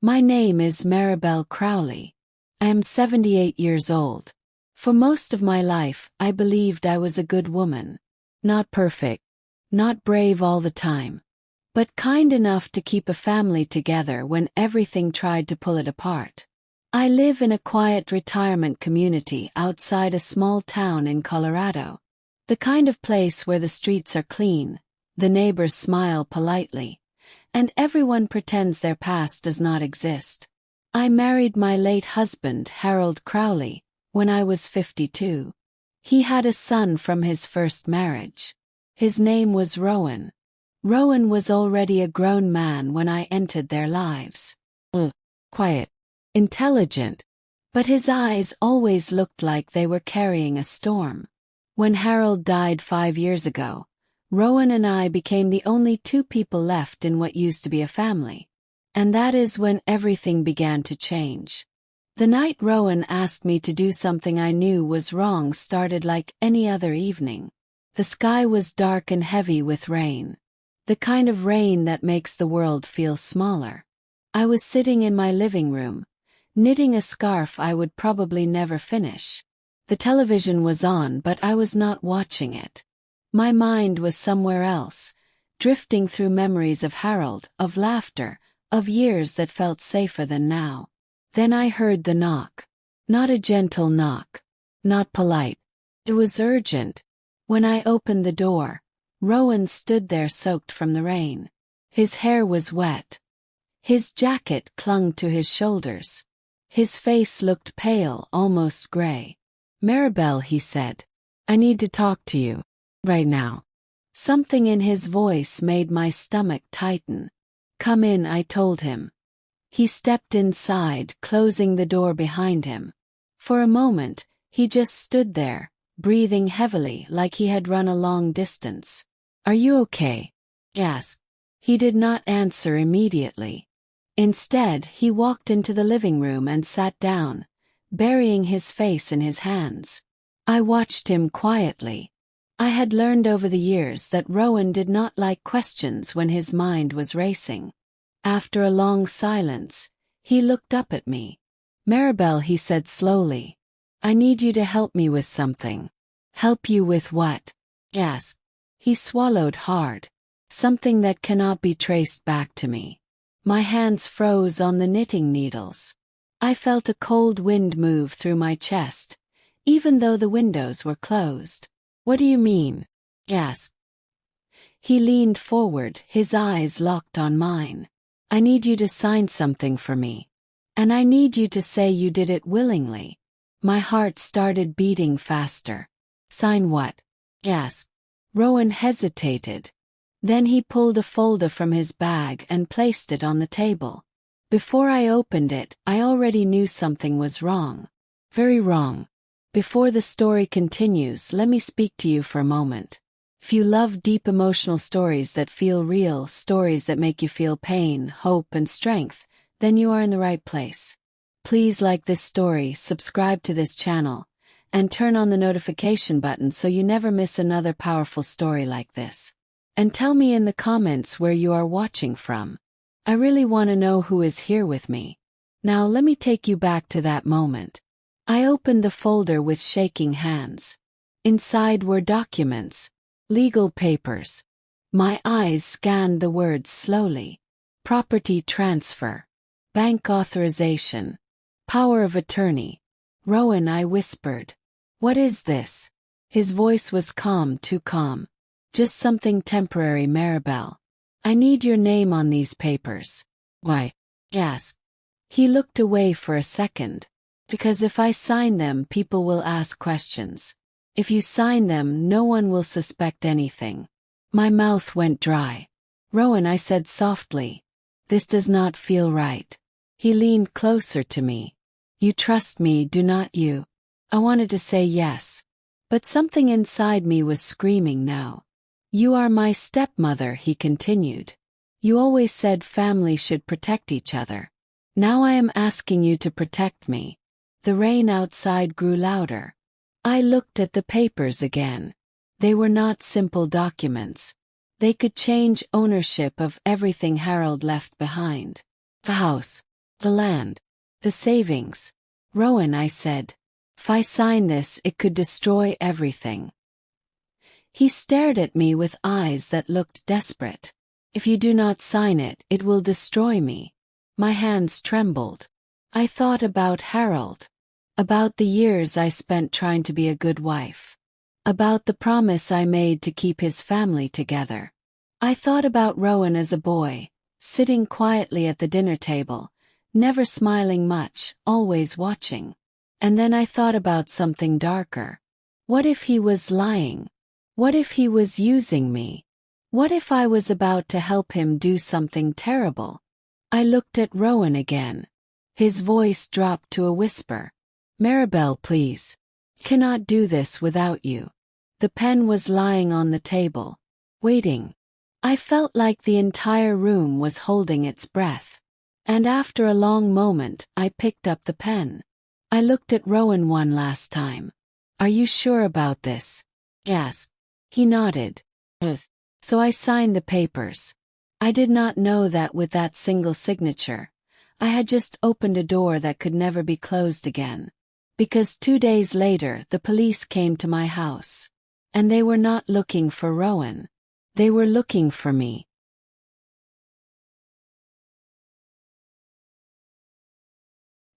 My name is Maribel Crowley. I am 78 years old. For most of my life, I believed I was a good woman. Not perfect, not brave all the time, but kind enough to keep a family together when everything tried to pull it apart. I live in a quiet retirement community outside a small town in Colorado. The kind of place where the streets are clean, the neighbors smile politely, and everyone pretends their past does not exist. I married my late husband, Harold Crowley, when I was 52. He had a son from his first marriage. His name was Rowan. Rowan was already a grown man when I entered their lives. Quiet, intelligent, but his eyes always looked like they were carrying a storm. When Harold died 5 years ago, Rowan and I became the only two people left in what used to be a family. And that is when everything began to change. The night Rowan asked me to do something I knew was wrong started like any other evening. The sky was dark and heavy with rain. The kind of rain that makes the world feel smaller. I was sitting in my living room, knitting a scarf I would probably never finish. The television was on, but I was not watching it. My mind was somewhere else, drifting through memories of Harold, of laughter, of years that felt safer than now. Then I heard the knock. Not a gentle knock. Not polite. It was urgent. When I opened the door, Rowan stood there soaked from the rain. His hair was wet. His jacket clung to his shoulders. His face looked pale, almost gray. "Maribel," he said, "I need to talk to you. Right now." Something in his voice made my stomach tighten. "Come in," I told him. He stepped inside, closing the door behind him. For a moment, he just stood there, breathing heavily like he had run a long distance. "Are you okay?" I asked. He did not answer immediately. Instead, he walked into the living room and sat down, burying his face in his hands. I watched him quietly. I had learned over the years that Rowan did not like questions when his mind was racing. After a long silence, he looked up at me. "Maribel," he said slowly, "I need you to help me with something." "Help you with what?" I asked. He swallowed hard. "Something that cannot be traced back to me." My hands froze on the knitting needles. I felt a cold wind move through my chest, even though the windows were closed. "What do you mean?" I asked. He leaned forward, his eyes locked on mine. "I need you to sign something for me. And I need you to say you did it willingly." My heart started beating faster. "Sign what?" I asked. Rowan hesitated. Then he pulled a folder from his bag and placed it on the table. Before I opened it, I already knew something was wrong. Very wrong. Before the story continues, let me speak to you for a moment. If you love deep emotional stories that feel real, stories that make you feel pain, hope, and strength, then you are in the right place. Please like this story, subscribe to this channel, and turn on the notification button so you never miss another powerful story like this. And tell me in the comments where you are watching from. I really want to know who is here with me. Now let me take you back to that moment. I opened the folder with shaking hands. Inside were documents. Legal papers. My eyes scanned the words slowly. Property transfer. Bank authorization. Power of attorney. "Rowan," I whispered. "What is this?" His voice was calm, too calm. "Just something temporary, Maribel. I need your name on these papers." "Why?" I asked. He looked away for a second. "Because if I sign them, people will ask questions. If you sign them, no one will suspect anything." My mouth went dry. "Rowan," I said softly, "this does not feel right." He leaned closer to me. "You trust me, do not you?" I wanted to say yes, but something inside me was screaming no. "You are my stepmother," he continued. "You always said family should protect each other. Now I am asking you to protect me." The rain outside grew louder. I looked at the papers again. They were not simple documents. They could change ownership of everything Harold left behind. A house, The land. The savings. Rowan, I said. If I sign this, it could destroy everything. He stared at me with eyes that looked desperate. If you do not sign it, it will destroy me. My hands trembled. I thought about Harold. About the years I spent trying to be a good wife. About the promise I made to keep his family together. I thought about Rowan as a boy, sitting quietly at the dinner table, never smiling much, always watching. And then I thought about something darker. What if he was lying? What if he was using me? What if I was about to help him do something terrible? I looked at Rowan again. His voice dropped to a whisper. Maribel, please. Cannot do this without you. The pen was lying on the table, waiting. I felt like the entire room was holding its breath. And after a long moment, I picked up the pen. I looked at Rowan one last time. Are you sure about this? Yes. He nodded. So I signed the papers. I did not know that with that single signature, I had just opened a door that could never be closed again. Because 2 days later, the police came to my house. And they were not looking for Rowan. They were looking for me.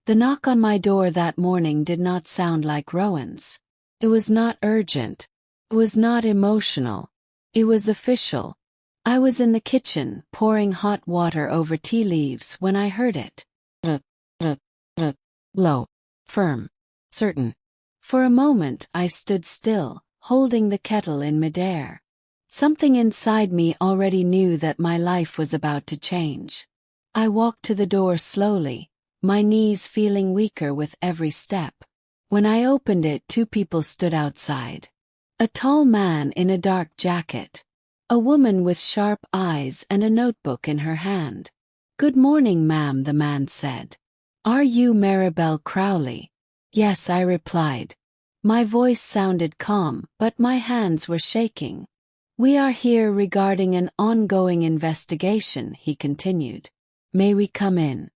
The knock on my door that morning did not sound like Rowan's. It was not urgent. It was not emotional. It was official. I was in the kitchen, pouring hot water over tea leaves when I heard it. Low. Firm. Certain. For a moment I stood still, holding the kettle in midair. Something inside me already knew that my life was about to change. I walked to the door slowly, my knees feeling weaker with every step. When I opened it, 2 people stood outside. A tall man in a dark jacket. A woman with sharp eyes and a notebook in her hand. Good morning, ma'am, the man said. Are you Maribel Crowley? Yes, I replied. My voice sounded calm, but my hands were shaking. We are here regarding an ongoing investigation, he continued. May we come in?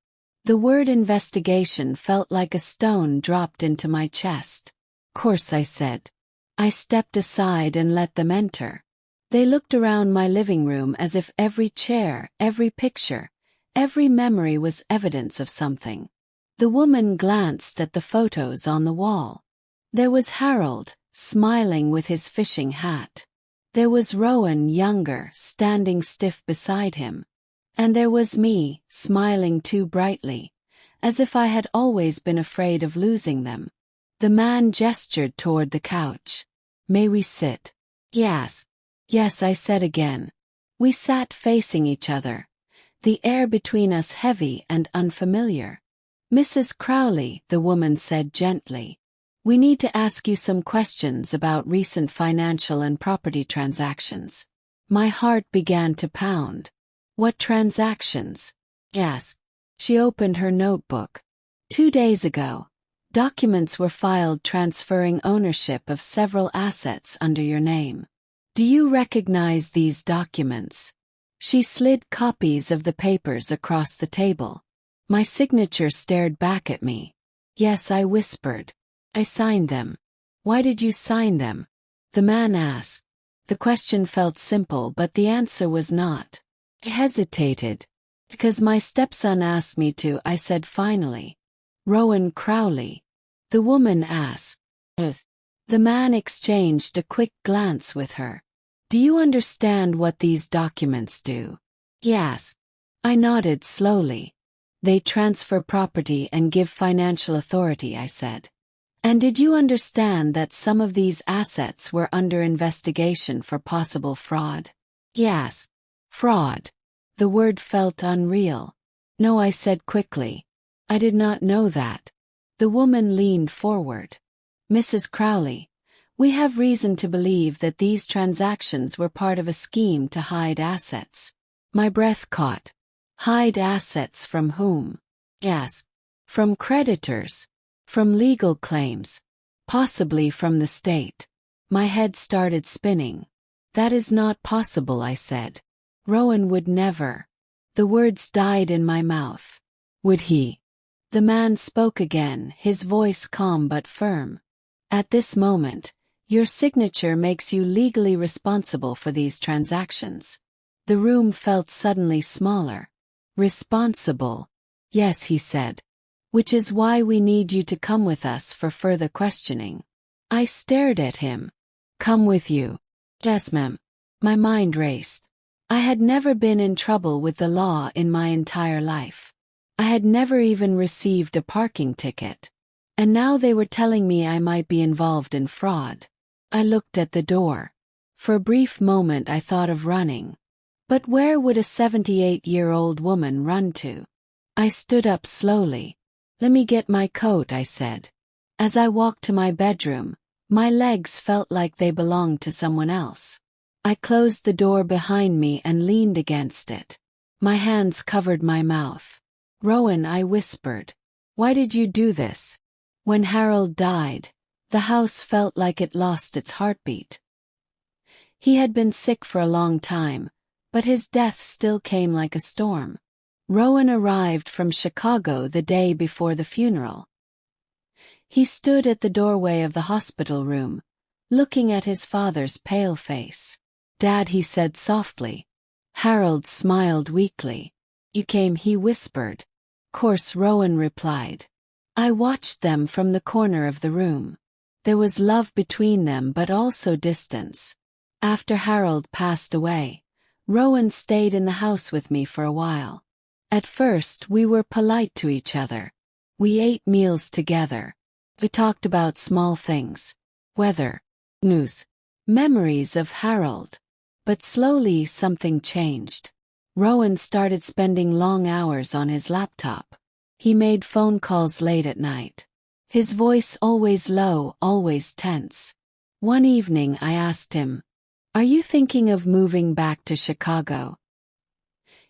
The word investigation felt like a stone dropped into my chest. Course, I said. I stepped aside and let them enter. They looked around my living room as if every chair, every picture, every memory was evidence of something. The woman glanced at the photos on the wall. There was Harold, smiling with his fishing hat. There was Rowan, younger, standing stiff beside him. And there was me, smiling too brightly, as if I had always been afraid of losing them. The man gestured toward the couch. May we sit? Yes. Yes, I said again. We sat facing each other, the air between us heavy and unfamiliar. Mrs. Crowley, the woman said gently, we need to ask you some questions about recent financial and property transactions. My heart began to pound. What transactions? Yes. She opened her notebook. 2 days ago, documents were filed transferring ownership of several assets under your name. Do you recognize these documents? She slid copies of the papers across the table. My signature stared back at me. Yes, I whispered. I signed them. Why did you sign them? The man asked. The question felt simple, but the answer was not. I hesitated. Because my stepson asked me to, I said finally. Rowan Crowley. The woman asked. The man exchanged a quick glance with her. Do you understand what these documents do? Yes. I nodded slowly. They transfer property and give financial authority, I said. And did you understand that some of these assets were under investigation for possible fraud? Yes. Fraud. The word felt unreal. No, I said quickly. I did not know that. The woman leaned forward. Mrs. Crowley, we have reason to believe that these transactions were part of a scheme to hide assets. My breath caught. Hide assets from whom? Yes. From creditors. From legal claims. Possibly from the state. My head started spinning. That is not possible, I said. Rowan would never. The words died in my mouth. Would he? The man spoke again, his voice calm but firm. At this moment, your signature makes you legally responsible for these transactions. The room felt suddenly smaller. Responsible? Yes, he said. Which is why we need you to come with us for further questioning. I stared at him. Come with you? Yes, ma'am. My mind raced. I had never been in trouble with the law in my entire life. I had never even received a parking ticket. And now they were telling me I might be involved in fraud. I looked at the door. For a brief moment I thought of running. But where would a 78-year-old woman run to? I stood up slowly. Let me get my coat, I said. As I walked to my bedroom, my legs felt like they belonged to someone else. I closed the door behind me and leaned against it. My hands covered my mouth. Rowan, I whispered. Why did you do this? When Harold died, the house felt like it lost its heartbeat. He had been sick for a long time, but his death still came like a storm. Rowan arrived from Chicago the day before the funeral. He stood at the doorway of the hospital room, looking at his father's pale face. Dad, he said softly. Harold smiled weakly. You came, he whispered. Course, Rowan replied. I watched them from the corner of the room. There was love between them but also distance. After Harold passed away, Rowan stayed in the house with me for a while. At first we were polite to each other. We ate meals together. We talked about small things. Weather, news, memories of Harold. But slowly something changed. Rowan started spending long hours on his laptop. He made phone calls late at night. His voice always low, always tense. One evening I asked him, "Are you thinking of moving back to Chicago?"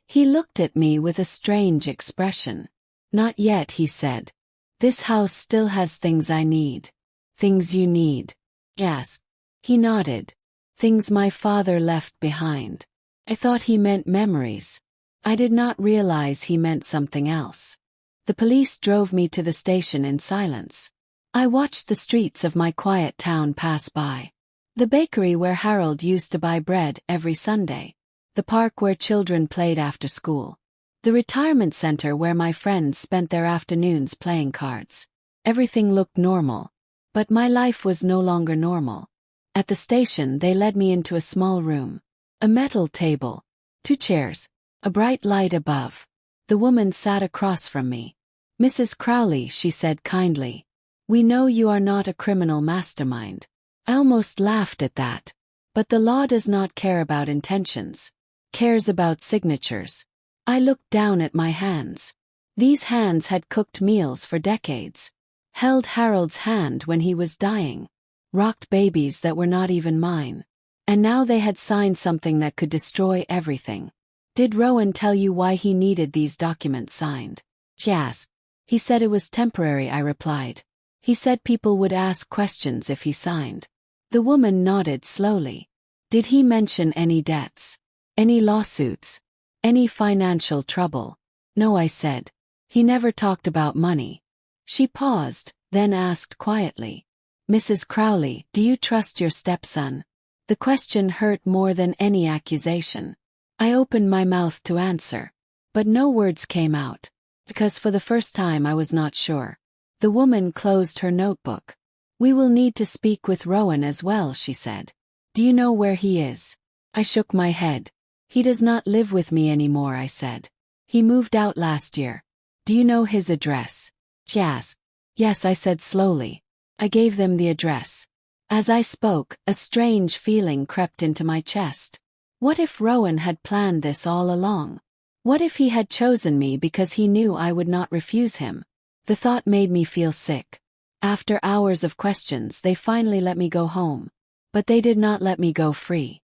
He looked at me with a strange expression. Not yet, he said. This house still has things I need. Things you need. Yes. He nodded. Things my father left behind. I thought he meant memories. I did not realize he meant something else. The police drove me to the station in silence. I watched the streets of my quiet town pass by. The bakery where Harold used to buy bread every Sunday. The park where children played after school. The retirement center where my friends spent their afternoons playing cards. Everything looked normal. But my life was no longer normal. At the station they led me into a small room. A metal table. 2 chairs. A bright light above. The woman sat across from me. Mrs. Crowley, she said kindly. We know you are not a criminal mastermind. I almost laughed at that. But the law does not care about intentions. Cares about signatures. I looked down at my hands. These hands had cooked meals for decades. Held Harold's hand when he was dying. Rocked babies that were not even mine. And now they had signed something that could destroy everything. Did Rowan tell you why he needed these documents signed? She asked. He said it was temporary, I replied. He said people would ask questions if he signed. The woman nodded slowly. Did he mention any debts? Any lawsuits? Any financial trouble? No, I said. He never talked about money. She paused, then asked quietly. Mrs. Crowley, do you trust your stepson? The question hurt more than any accusation. I opened my mouth to answer. But no words came out. Because for the first time I was not sure. The woman closed her notebook. We will need to speak with Rowan as well, she said. Do you know where he is? I shook my head. He does not live with me anymore, I said. He moved out last year. Do you know his address? She asked. Yes, I said slowly. I gave them the address. As I spoke, a strange feeling crept into my chest. What if Rowan had planned this all along? What if he had chosen me because he knew I would not refuse him? The thought made me feel sick. After hours of questions, they finally let me go home. But they did not let me go free.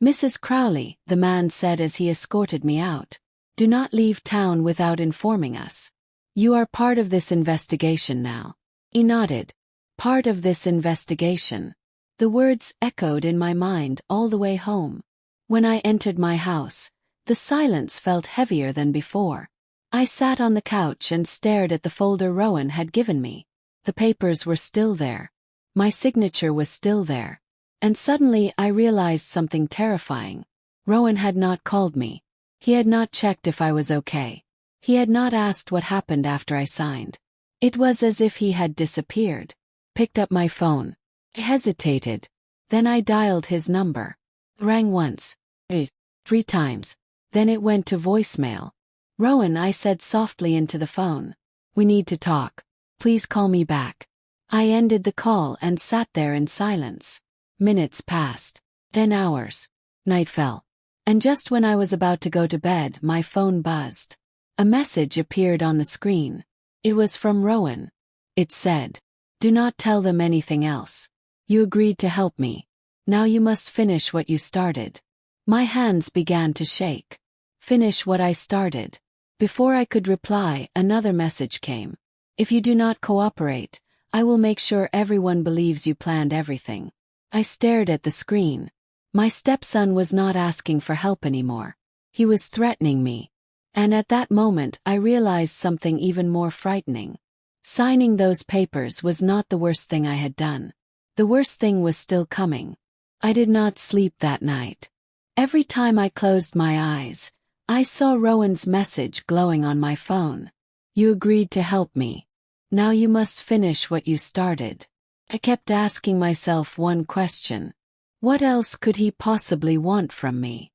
Mrs. Crowley, the man said as he escorted me out, do not leave town without informing us. You are part of this investigation now. He nodded. Part of this investigation. The words echoed in my mind all the way home. When I entered my house, the silence felt heavier than before. I sat on the couch and stared at the folder Rowan had given me. The papers were still there. My signature was still there. And suddenly I realized something terrifying. Rowan had not called me. He had not checked if I was okay. He had not asked what happened after I signed. It was as if he had disappeared. Picked up my phone. I hesitated. Then I dialed his number. Rang once. 3 times. Then it went to voicemail. Rowan, I said softly into the phone. We need to talk. Please call me back. I ended the call and sat there in silence. Minutes passed. Then hours. Night fell. And just when I was about to go to bed, my phone buzzed. A message appeared on the screen. It was from Rowan. It said, "Do not tell them anything else. You agreed to help me. Now you must finish what you started." My hands began to shake. Finish what I started. Before I could reply, another message came. "If you do not cooperate, I will make sure everyone believes you planned everything." I stared at the screen. My stepson was not asking for help anymore. He was threatening me. And at that moment I realized something even more frightening. Signing those papers was not the worst thing I had done. The worst thing was still coming. I did not sleep that night. Every time I closed my eyes, I saw Rowan's message glowing on my phone. "You agreed to help me. Now you must finish what you started." I kept asking myself one question. What else could he possibly want from me?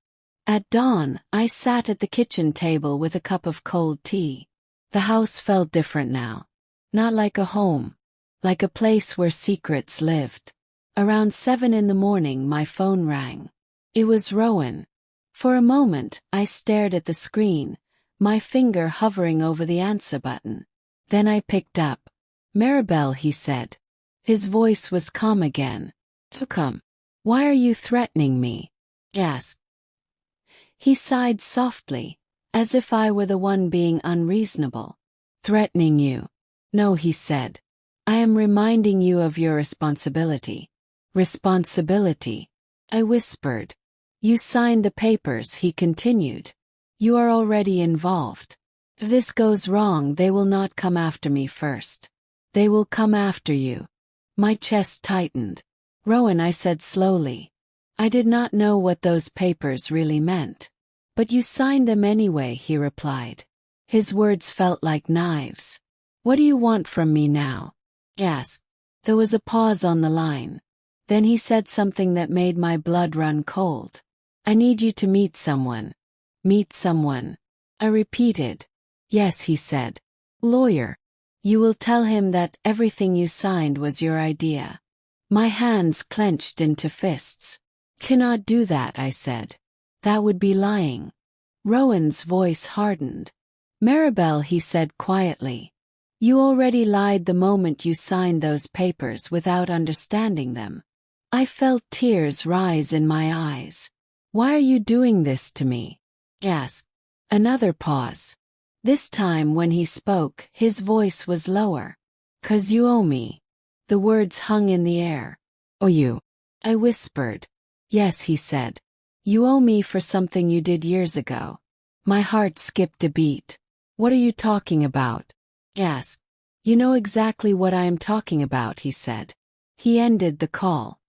At dawn, I sat at the kitchen table with a cup of cold tea. The house felt different now. Not like a home. Like a place where secrets lived. Around 7 in the morning my phone rang. It was Rowan. For a moment, I stared at the screen, my finger hovering over the answer button. Then I picked up. "Maribel," he said. His voice was calm again. "Come. Why are you threatening me?" I asked. He sighed softly, as if I were the one being unreasonable. "Threatening you? No," he said. "I am reminding you of your responsibility." "Responsibility?" I whispered. "You signed the papers," he continued. "You are already involved. If this goes wrong, they will not come after me first. They will come after you." My chest tightened. "Rowan," I said slowly. "I did not know what those papers really meant." "But you signed them anyway," he replied. His words felt like knives. "What do you want from me now?" I asked. There was a pause on the line. Then he said something that made my blood run cold. "I need you to meet someone." "Meet someone?" I repeated. "Yes," he said. "Lawyer. You will tell him that everything you signed was your idea." My hands clenched into fists. "Cannot do that," I said. "That would be lying." Rowan's voice hardened. "Maribel," he said quietly. "You already lied the moment you signed those papers without understanding them." I felt tears rise in my eyes. "Why are you doing this to me?" I asked. Another pause. This time when he spoke, his voice was lower. "'Cause you owe me." The words hung in the air. "Owe you?" I whispered. "Yes," he said. "You owe me for something you did years ago." My heart skipped a beat. "What are you talking about?" I asked. "You know exactly what I am talking about," he said. He ended the call.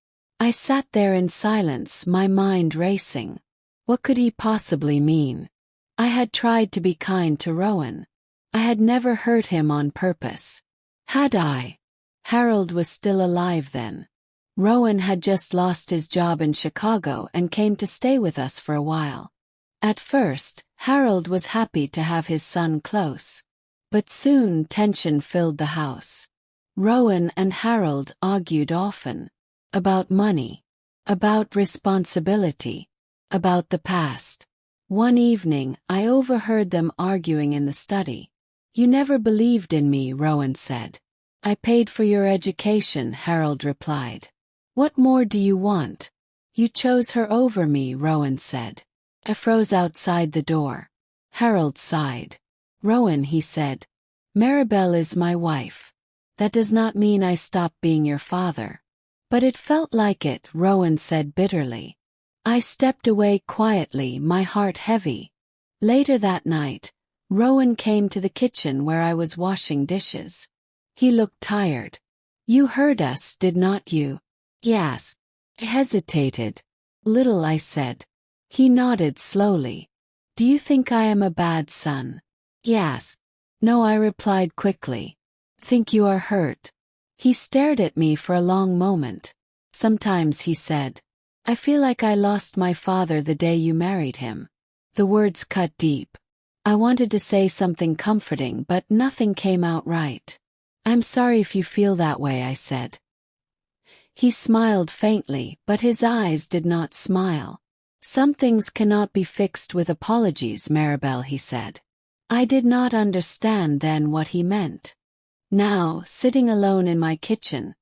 I sat there in silence, my mind racing. What could he possibly mean? I had tried to be kind to Rowan. I had never hurt him on purpose. Had I? Harold was still alive then. Rowan had just lost his job in Chicago and came to stay with us for a while. At first, Harold was happy to have his son close. But soon tension filled the house. Rowan and Harold argued often. About money. About responsibility. About the past. One evening, I overheard them arguing in the study. "You never believed in me," Rowan said. "I paid for your education," Harold replied. "What more do you want?" "You chose her over me," Rowan said. I froze outside the door. Harold sighed. "Rowan," he said, "Maribel is my wife. That does not mean I stop being your father." "But it felt like it," Rowan said bitterly. I stepped away quietly, my heart heavy. Later that night, Rowan came to the kitchen where I was washing dishes. He looked tired. You heard us, did not you? Yes. I hesitated. Little, I said. He nodded slowly. Do you think I am a bad son? Yes. No, I replied quickly. Think you are hurt? He stared at me for a long moment. Sometimes, he said. I feel like I lost my father the day you married him. The words cut deep. I wanted to say something comforting, but nothing came out right. I'm sorry if you feel that way, I said. He smiled faintly, but his eyes did not smile. Some things cannot be fixed with apologies, Maribel, he said. I did not understand then what he meant. Now, sitting alone in my kitchen,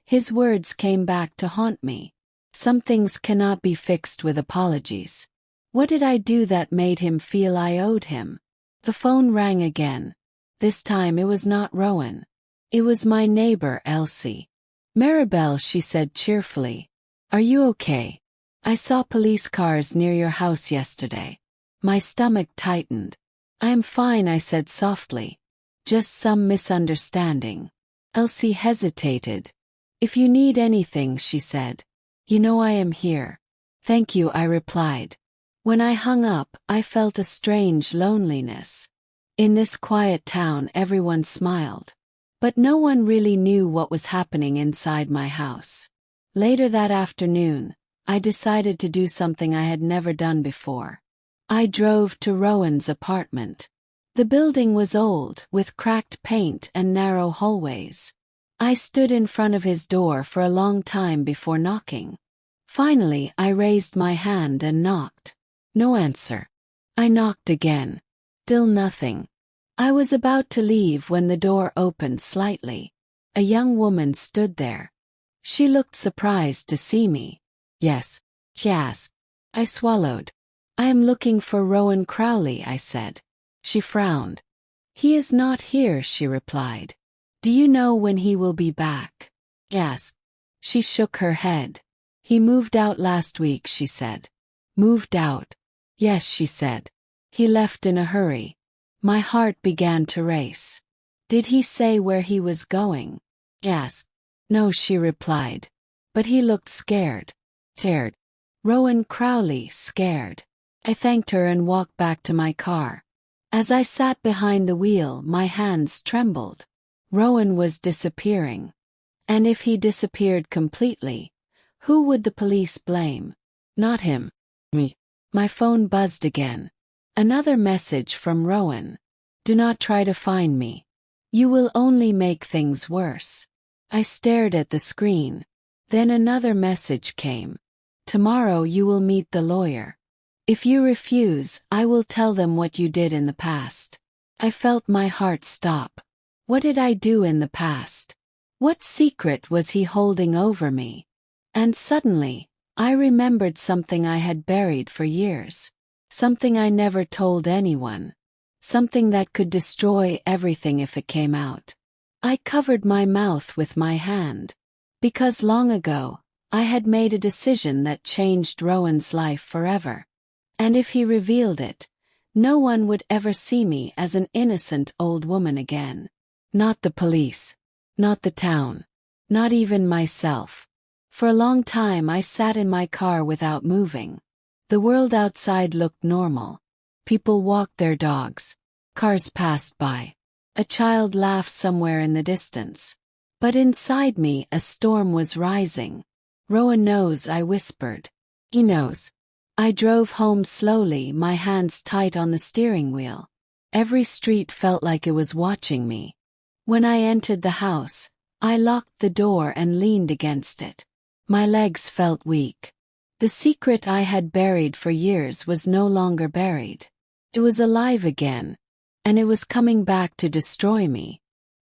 his words came back to haunt me. Some things cannot be fixed with apologies. What did I do that made him feel I owed him? The phone rang again. This time it was not Rowan. It was my neighbor, Elsie. Maribel, she said cheerfully. Are you okay? I saw police cars near your house yesterday. My stomach tightened. I am fine, I said softly. Just some misunderstanding. Elsie hesitated. If you need anything, she said. You know I am here. Thank you, I replied. When I hung up, I felt a strange loneliness. In this quiet town, everyone smiled. But no one really knew what was happening inside my house. Later that afternoon, I decided to do something I had never done before. I drove to Rowan's apartment. The building was old, with cracked paint and narrow hallways. I stood in front of his door for a long time before knocking. Finally, I raised my hand and knocked. No answer. I knocked again. Still nothing. I was about to leave when the door opened slightly. A young woman stood there. She looked surprised to see me. Yes, she asked. I swallowed. I am looking for Rowan Crowley, I said. She frowned. He is not here, she replied. Do you know when he will be back? Yes. She shook her head. He moved out last week, she said. Moved out? Yes, she said. He left in a hurry. My heart began to race. Did he say where he was going? Yes. No, she replied. But he looked scared. Scared. Rowan Crowley, scared. I thanked her and walked back to my car. As I sat behind the wheel, my hands trembled. Rowan was disappearing. And if he disappeared completely, who would the police blame? Not him. Me. My phone buzzed again. Another message from Rowan. Do not try to find me. You will only make things worse. I stared at the screen. Then another message came. Tomorrow you will meet the lawyer. If you refuse, I will tell them what you did in the past. I felt my heart stop. What did I do in the past? What secret was he holding over me? And suddenly, I remembered something I had buried for years. Something I never told anyone. Something that could destroy everything if it came out. I covered my mouth with my hand. Because long ago, I had made a decision that changed Rowan's life forever. And if he revealed it, no one would ever see me as an innocent old woman again. Not the police. Not the town. Not even myself. For a long time I sat in my car without moving. The world outside looked normal. People walked their dogs. Cars passed by. A child laughed somewhere in the distance. But inside me a storm was rising. Rowan knows, I whispered. He knows. I drove home slowly, my hands tight on the steering wheel. Every street felt like it was watching me. When I entered the house, I locked the door and leaned against it. My legs felt weak. The secret I had buried for years was no longer buried. It was alive again, and it was coming back to destroy me.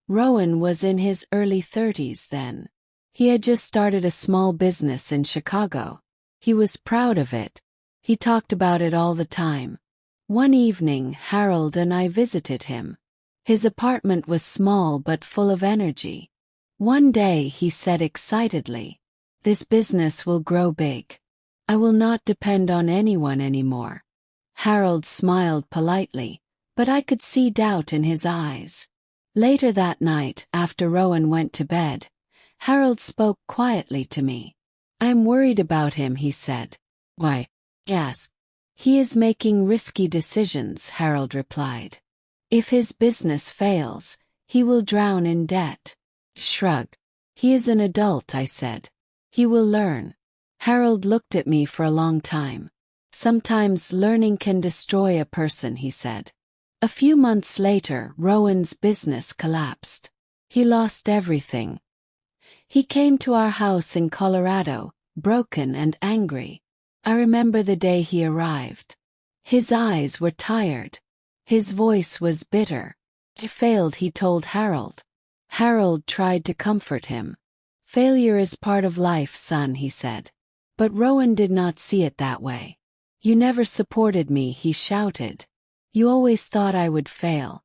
Rowan was in his early 30s then. He had just started a small business in Chicago. He was proud of it. He talked about it all the time. One evening, Harold and I visited him. His apartment was small but full of energy. One day he said excitedly, "This business will grow big. I will not depend on anyone anymore." Harold smiled politely, but I could see doubt in his eyes. Later that night, after Rowan went to bed, Harold spoke quietly to me. "I'm worried about him," he said. "Why?" I asked. "He is making risky decisions," Harold replied. "If his business fails, he will drown in debt." Shrugged. "He is an adult," I said. "He will learn." Harold looked at me for a long time. "Sometimes learning can destroy a person," he said. A few months later, Rowan's business collapsed. He lost everything. He came to our house in Colorado, broken and angry. I remember the day he arrived. His eyes were tired. His voice was bitter. "I failed," he told Harold. Harold tried to comfort him. "Failure is part of life, son," he said. But Rowan did not see it that way. "You never supported me," he shouted. "You always thought I would fail."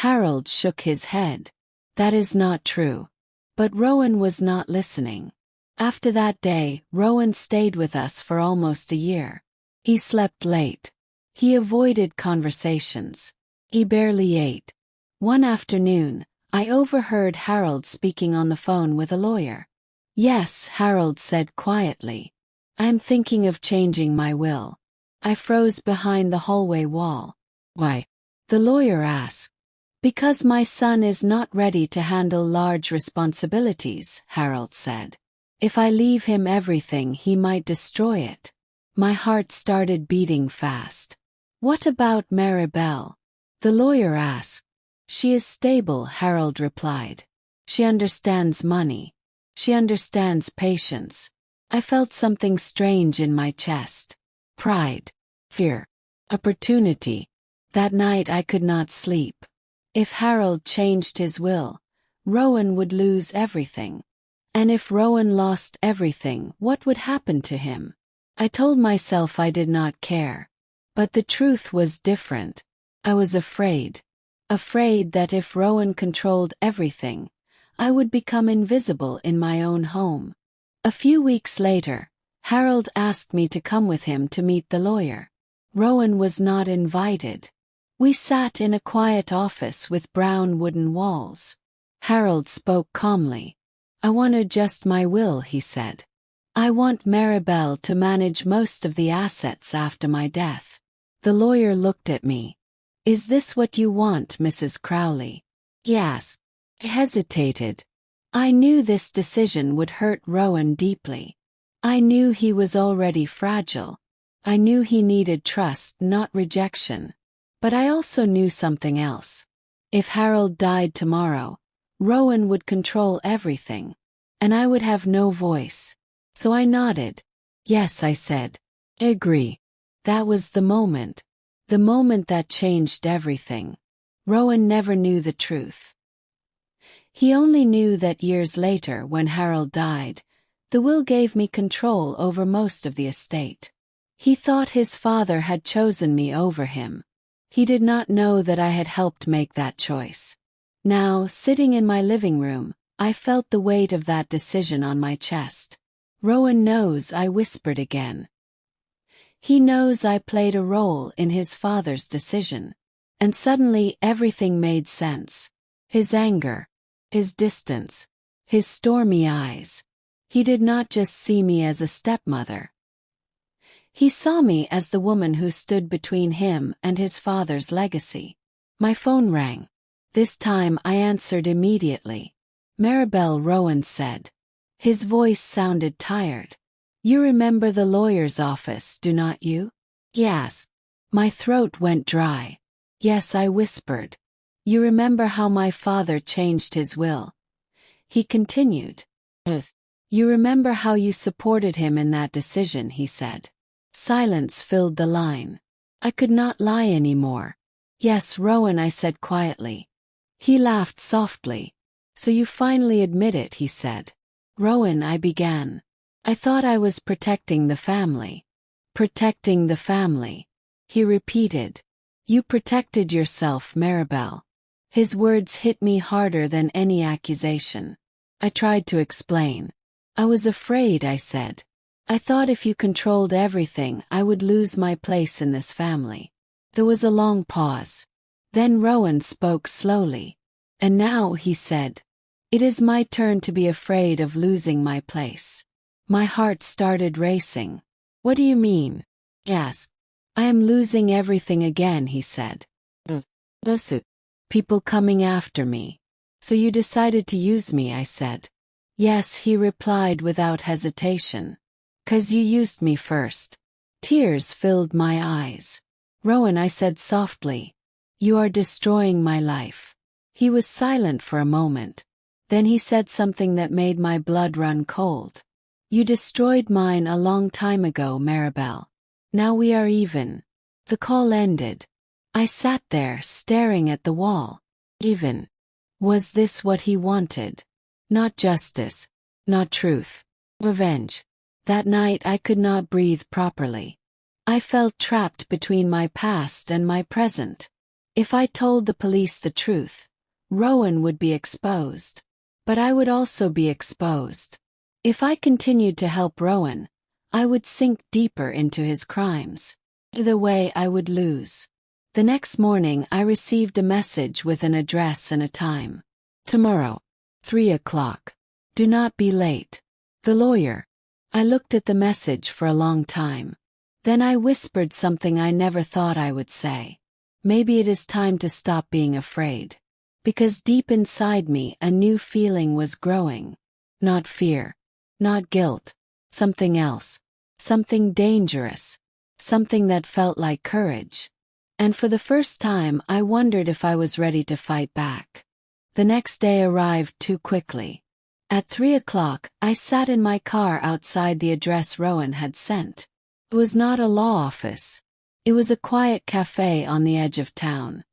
Harold shook his head. "That is not true." But Rowan was not listening. After that day, Rowan stayed with us for almost a year. He slept late. He avoided conversations. He barely ate. One afternoon, I overheard Harold speaking on the phone with a lawyer. "Yes," Harold said quietly. "I'm thinking of changing my will." I froze behind the hallway wall. "Why?" the lawyer asked. "Because my son is not ready to handle large responsibilities," Harold said. "If I leave him everything, he might destroy it." My heart started beating fast. "What about Maribel?" the lawyer asked. "She is stable," Harold replied. "She understands money. She understands patience." I felt something strange in my chest. Pride. Fear. Opportunity. That night I could not sleep. If Harold changed his will, Rowan would lose everything. And if Rowan lost everything, what would happen to him? I told myself I did not care. But the truth was different. I was afraid. Afraid that if Rowan controlled everything, I would become invisible in my own home. A few weeks later, Harold asked me to come with him to meet the lawyer. Rowan was not invited. We sat in a quiet office with brown wooden walls. Harold spoke calmly. "I want to adjust my will," he said. "I want Maribel to manage most of the assets after my death." The lawyer looked at me. "Is this what you want, Mrs. Crowley?" he asked. I hesitated. I knew this decision would hurt Rowan deeply. I knew he was already fragile. I knew he needed trust, not rejection. But I also knew something else. If Harold died tomorrow, Rowan would control everything, and I would have no voice. So I nodded. "Yes," I said. "I agree." That was the moment that changed everything. Rowan never knew the truth. He only knew that years later, when Harold died, the will gave me control over most of the estate. He thought his father had chosen me over him. He did not know that I had helped make that choice. Now, sitting in my living room, I felt the weight of that decision on my chest. "Rowan knows," I whispered again. "He knows I played a role in his father's decision." And suddenly everything made sense. His anger, his distance, his stormy eyes. He did not just see me as a stepmother. He saw me as the woman who stood between him and his father's legacy. My phone rang. This time I answered immediately. "Maribel," Rowan said. His voice sounded tired. "You remember the lawyer's office, do not you?" he asked. My throat went dry. "Yes," I whispered. "You remember how my father changed his will?" He continued. "Yes." "You remember how you supported him in that decision," he said. Silence filled the line. I could not lie anymore. "Yes, Rowan," I said quietly. He laughed softly. "So you finally admit it," he said. "Rowan," I began. "I thought I was protecting the family." "Protecting the family," he repeated. "You protected yourself, Maribel." His words hit me harder than any accusation. I tried to explain. "I was afraid," I said. "I thought if you controlled everything, I would lose my place in this family." There was a long pause. Then Rowan spoke slowly. And now, he said, it is my turn to be afraid of losing my place. My heart started racing. What do you mean? I asked. I am losing everything again, he said. Listen. People coming after me. So you decided to use me, I said. Yes, he replied without hesitation. 'Cause you used me first. Tears filled my eyes. Rowan, I said softly. You are destroying my life. He was silent for a moment. Then he said something that made my blood run cold. You destroyed mine a long time ago, Maribel. Now we are even. The call ended. I sat there, staring at the wall. Even. Was this what he wanted? Not justice. Not truth. Revenge. That night I could not breathe properly. I felt trapped between my past and my present. If I told the police the truth, Rowan would be exposed. But I would also be exposed. If I continued to help Rowan, I would sink deeper into his crimes. Either way, I would lose. The next morning I received a message with an address and a time. Tomorrow. 3 o'clock. Do not be late. The lawyer. I looked at the message for a long time. Then I whispered something I never thought I would say. Maybe it is time to stop being afraid. Because deep inside me a new feeling was growing. Not fear. Not guilt. Something else. Something dangerous. Something that felt like courage. And for the first time I wondered if I was ready to fight back. The next day arrived too quickly. At 3 o'clock, I sat in my car outside the address Rowan had sent. It was not a law office. It was a quiet cafe on the edge of town.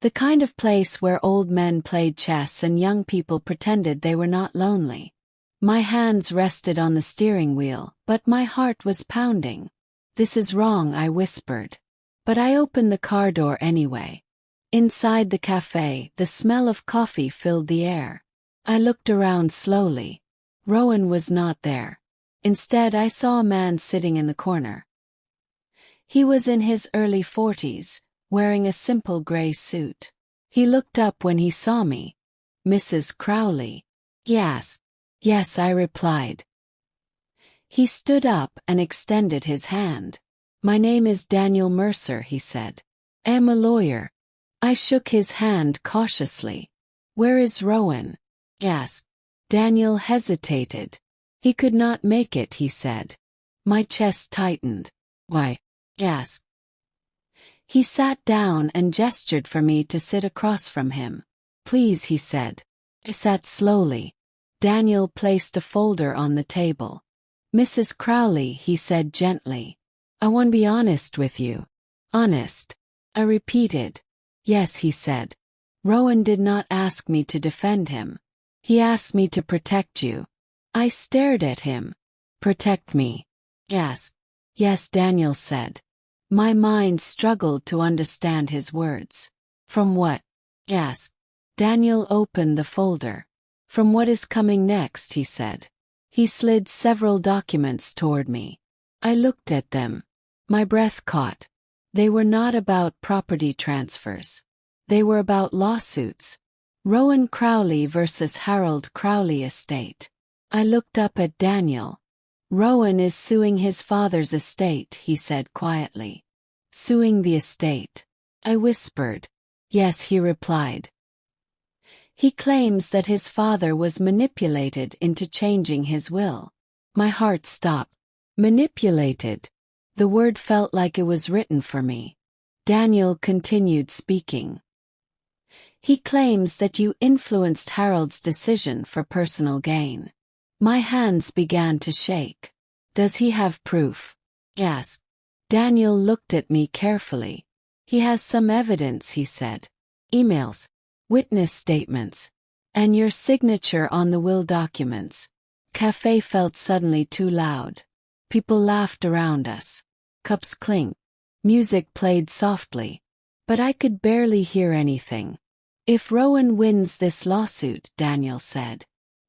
The kind of place where old men played chess and young people pretended they were not lonely. My hands rested on the steering wheel, but my heart was pounding. This is wrong, I whispered. But I opened the car door anyway. Inside the cafe, the smell of coffee filled the air. I looked around slowly. Rowan was not there. Instead, I saw a man sitting in the corner. He was in his early 40s, wearing a simple gray suit. He looked up when he saw me. Mrs. Crowley? He asked. Yes, I replied. He stood up and extended his hand. My name is Daniel Mercer, he said. I am a lawyer. I shook his hand cautiously. Where is Rowan? He asked. Daniel hesitated. He could not make it, he said. My chest tightened. Why? He asked. He sat down and gestured for me to sit across from him. Please, he said. I sat slowly. Daniel placed a folder on the table. Mrs. Crowley, he said gently. I want to be honest with you. Honest. I repeated. Yes, he said. Rowan did not ask me to defend him. He asked me to protect you. I stared at him. Protect me? Yes. Yes, Daniel said. My mind struggled to understand his words. From what? Yes. Daniel opened the folder. From what is coming next, he said. He slid several documents toward me. I looked at them. My breath caught. They were not about property transfers. They were about lawsuits. Rowan Crowley versus Harold Crowley estate. I looked up at Daniel. Rowan is suing his father's estate, he said quietly. Suing the estate. I whispered. Yes, he replied. He claims that his father was manipulated into changing his will. My heart stopped. Manipulated. The word felt like it was written for me. Daniel continued speaking. He claims that you influenced Harold's decision for personal gain. My hands began to shake. Does he have proof? Yes. Daniel looked at me carefully. He has some evidence, he said. Emails. Witness statements. And your signature on the will documents. Cafe felt suddenly too loud. People laughed around us. Cups clinked. Music played softly. But I could barely hear anything. If Rowan wins this lawsuit, Daniel said,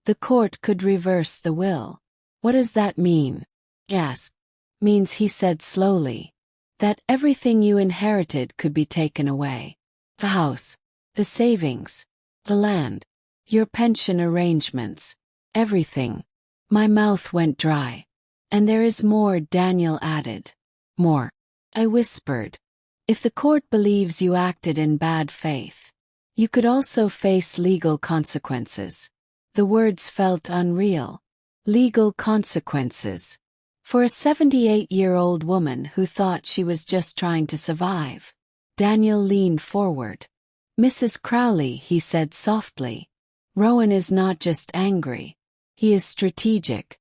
the court could reverse the will. What does that mean? Yes. Means, he said slowly, that everything you inherited could be taken away. The house, the savings, the land, your pension arrangements, everything. My mouth went dry. And there is more, Daniel added. More. I whispered. If the court believes you acted in bad faith, you could also face legal consequences. The words felt unreal. Legal consequences. For a 78-year-old woman who thought she was just trying to survive. Daniel leaned forward. Mrs. Crowley, he said softly. Rowan is not just angry. He is strategic.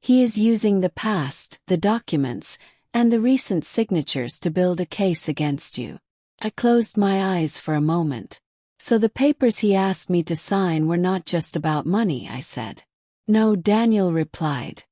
He is using the past, the documents, and the recent signatures to build a case against you. I closed my eyes for a moment. So the papers he asked me to sign were not just about money, I said. No, Daniel replied.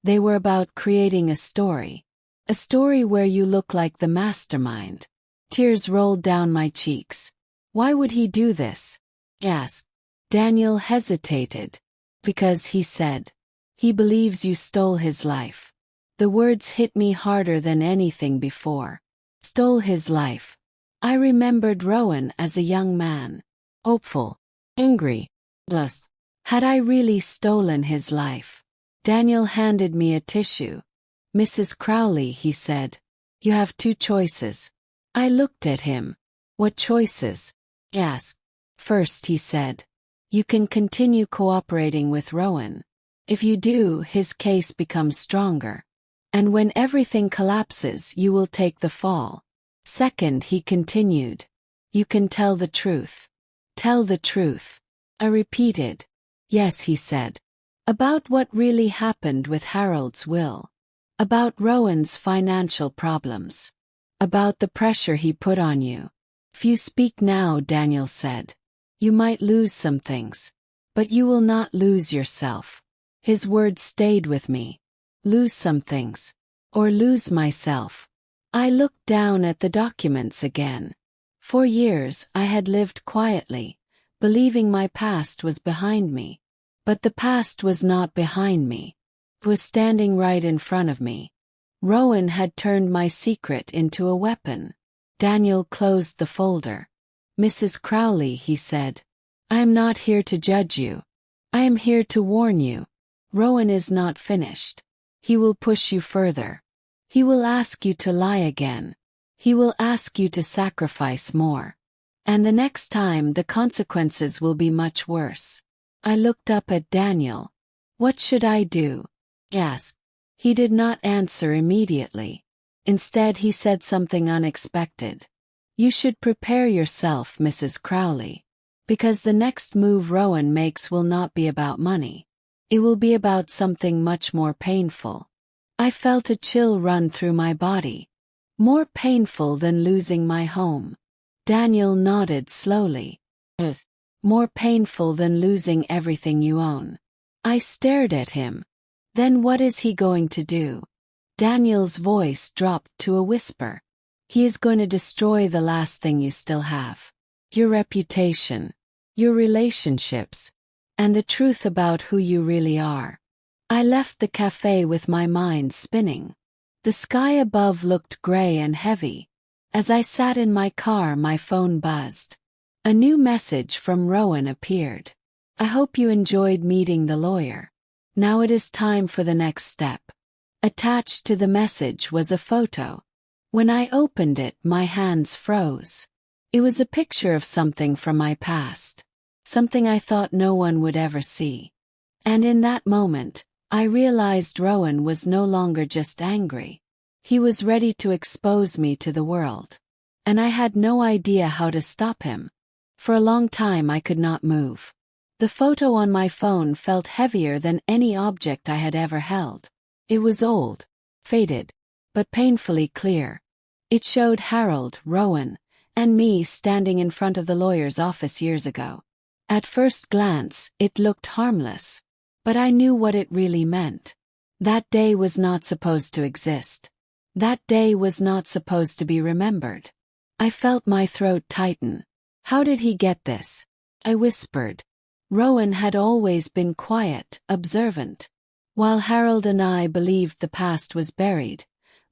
They were about creating a story. A story where you look like the mastermind. Tears rolled down my cheeks. Why would he do this? I asked. Daniel hesitated. Because, he said, he believes you stole his life. The words hit me harder than anything before. Stole his life. I remembered Rowan as a young man. Hopeful. Angry. Lust. Had I really stolen his life? Daniel handed me a tissue. Mrs. Crowley, he said. You have two choices. I looked at him. What choices? I asked. First, he said. You can continue cooperating with Rowan. If you do, his case becomes stronger. And when everything collapses, you will take the fall. Second, he continued. You can tell the truth. Tell the truth. I repeated. Yes, he said. About what really happened with Harold's will. About Rowan's financial problems. About the pressure he put on you. If you speak now, Daniel said, you might lose some things. But you will not lose yourself. His words stayed with me. Lose some things. Or lose myself. I looked down at the documents again. For years I had lived quietly, believing my past was behind me. But the past was not behind me. It was standing right in front of me. Rowan had turned my secret into a weapon. Daniel closed the folder. Mrs. Crowley, he said. I am not here to judge you. I am here to warn you. Rowan is not finished. He will push you further. He will ask you to lie again. He will ask you to sacrifice more. And the next time the consequences will be much worse. I looked up at Daniel. What should I do? I asked. He did not answer immediately. Instead, he said something unexpected. You should prepare yourself, Mrs. Crowley. Because the next move Rowan makes will not be about money. It will be about something much more painful. I felt a chill run through my body. More painful than losing my home. Daniel nodded slowly. More painful than losing everything you own. I stared at him. Then what is he going to do? Daniel's voice dropped to a whisper. He is going to destroy the last thing you still have. Your reputation. Your relationships. And the truth about who you really are. I left the cafe with my mind spinning. The sky above looked gray and heavy. As I sat in my car, my phone buzzed. A new message from Rowan appeared. I hope you enjoyed meeting the lawyer. Now it is time for the next step. Attached to the message was a photo. When I opened it, my hands froze. It was a picture of something from my past. Something I thought no one would ever see. And in that moment, I realized Rowan was no longer just angry. He was ready to expose me to the world. And I had no idea how to stop him. For a long time I could not move. The photo on my phone felt heavier than any object I had ever held. It was old, faded, but painfully clear. It showed Harold, Rowan, and me standing in front of the lawyer's office years ago. At first glance, it looked harmless. But I knew what it really meant. That day was not supposed to exist. That day was not supposed to be remembered. I felt my throat tighten. How did he get this? I whispered. Rowan had always been quiet, observant. While Harold and I believed the past was buried,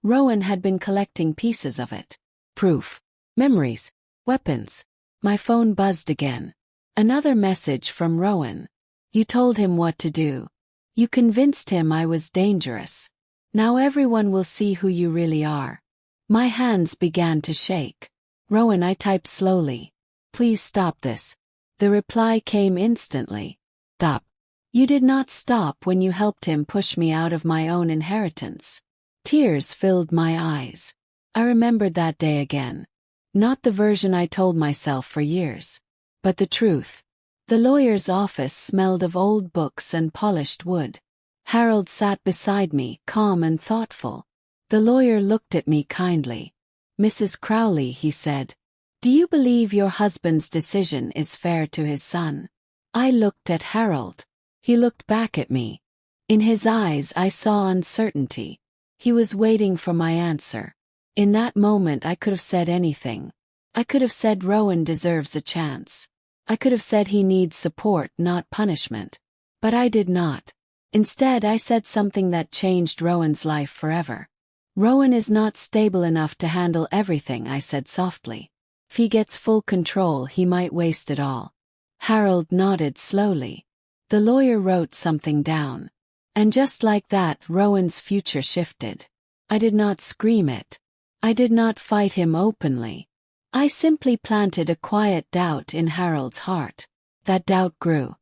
Rowan had been collecting pieces of it. Proof. Memories. Weapons. My phone buzzed again. Another message from Rowan. You told him what to do. You convinced him I was dangerous. Now everyone will see who you really are. My hands began to shake. Rowan, I typed slowly. Please stop this. The reply came instantly. Stop. You did not stop when you helped him push me out of my own inheritance. Tears filled my eyes. I remembered that day again. Not the version I told myself for years, but the truth. The lawyer's office smelled of old books and polished wood. Harold sat beside me, calm and thoughtful. The lawyer looked at me kindly. Mrs. Crowley, he said, do you believe your husband's decision is fair to his son? I looked at Harold. He looked back at me. In his eyes I saw uncertainty. He was waiting for my answer. In that moment I could have said anything. I could have said Rowan deserves a chance. I could have said he needs support, not punishment. But I did not. Instead, I said something that changed Rowan's life forever. Rowan is not stable enough to handle everything, I said softly. If he gets full control, he might waste it all. Harold nodded slowly. The lawyer wrote something down. And just like that, Rowan's future shifted. I did not scream it. I did not fight him openly. I simply planted a quiet doubt in Harold's heart. That doubt grew.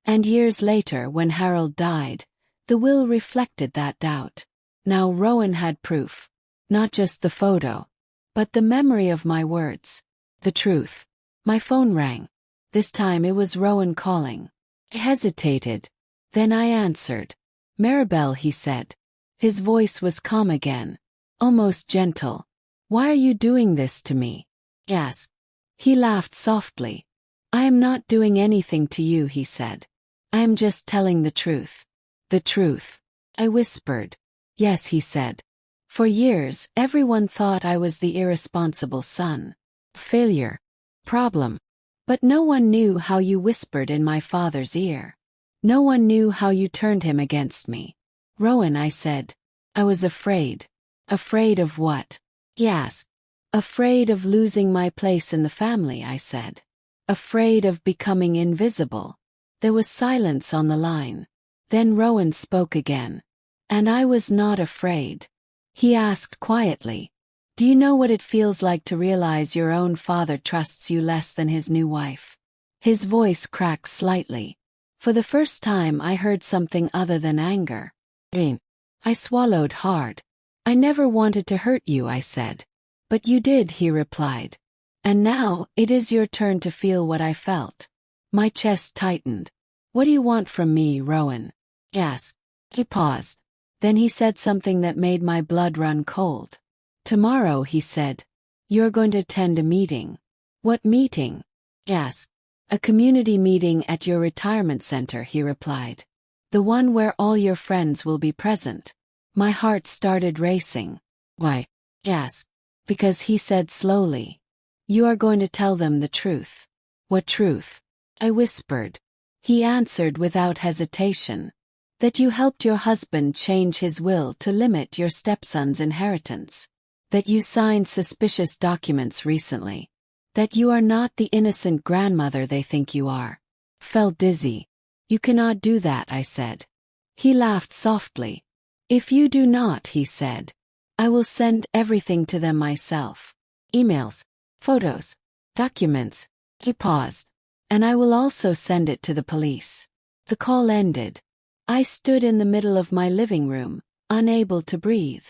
And years later, when Harold died, the will reflected that doubt. Now Rowan had proof. Not just the photo, but the memory of my words. The truth. My phone rang. This time it was Rowan calling. I hesitated. Then I answered. Maribel, he said. His voice was calm again. Almost gentle. Why are you doing this to me? Yes. He laughed softly. I am not doing anything to you, he said. I am just telling the truth. The truth. I whispered. Yes, he said. For years, everyone thought I was the irresponsible son. Failure. Problem. But no one knew how you whispered in my father's ear. No one knew how you turned him against me. Rowan, I said. I was afraid. Afraid of what? He asked. Afraid of losing my place in the family, I said. Afraid of becoming invisible. There was silence on the line. Then Rowan spoke again. And I was not afraid. He asked quietly. Do you know what it feels like to realize your own father trusts you less than his new wife? His voice cracked slightly. For the first time I heard something other than anger. I swallowed hard. I never wanted to hurt you, I said. But you did, he replied. And now, it is your turn to feel what I felt. My chest tightened. What do you want from me, Rowan? He asked. He paused. Then he said something that made my blood run cold. Tomorrow, he said. You're going to attend a meeting. What meeting? He asked. A community meeting at your retirement center, he replied. The one where all your friends will be present. My heart started racing. Why? He asked. Because he said slowly. You are going to tell them the truth. What truth? I whispered. He answered without hesitation. That you helped your husband change his will to limit your stepson's inheritance. That you signed suspicious documents recently. That you are not the innocent grandmother they think you are. Felt dizzy. You cannot do that, I said. He laughed softly. If you do not, he said, I will send everything to them myself. Emails, photos, documents. He paused. And I will also send it to the police. The call ended. I stood in the middle of my living room, unable to breathe.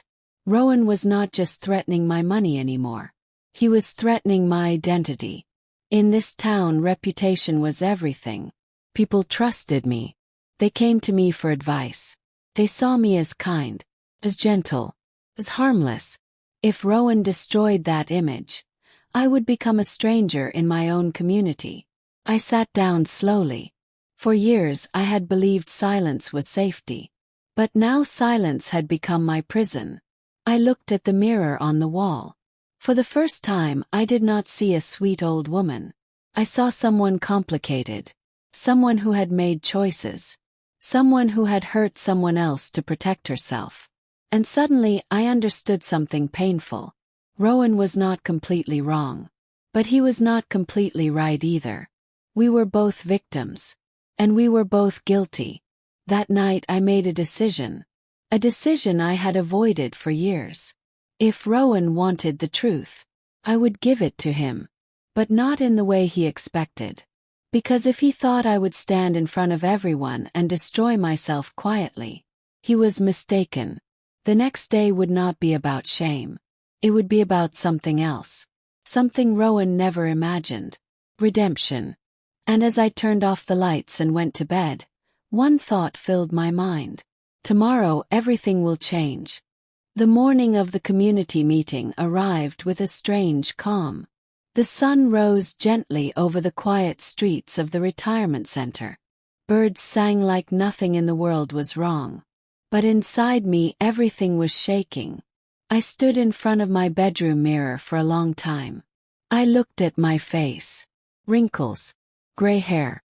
Rowan was not just threatening my money anymore. He was threatening my identity. In this town, reputation was everything. People trusted me. They came to me for advice. They saw me as kind, as gentle, as harmless. If Rowan destroyed that image, I would become a stranger in my own community. I sat down slowly. For years I had believed silence was safety. But now silence had become my prison. I looked at the mirror on the wall. For the first time, I did not see a sweet old woman. I saw someone complicated. Someone who had made choices. Someone who had hurt someone else to protect herself. And suddenly I understood something painful. Rowan was not completely wrong. But he was not completely right either. We were both victims. And we were both guilty. That night I made a decision. A decision I had avoided for years. If Rowan wanted the truth, I would give it to him. But not in the way he expected. Because if he thought I would stand in front of everyone and destroy myself quietly, he was mistaken. The next day would not be about shame. It would be about something else. Something Rowan never imagined. Redemption. And as I turned off the lights and went to bed, one thought filled my mind. Tomorrow everything will change. The morning of the community meeting arrived with a strange calm. The sun rose gently over the quiet streets of the retirement center. Birds sang like nothing in the world was wrong. But inside me everything was shaking. I stood in front of my bedroom mirror for a long time. I looked at my face. Wrinkles. Gray hair.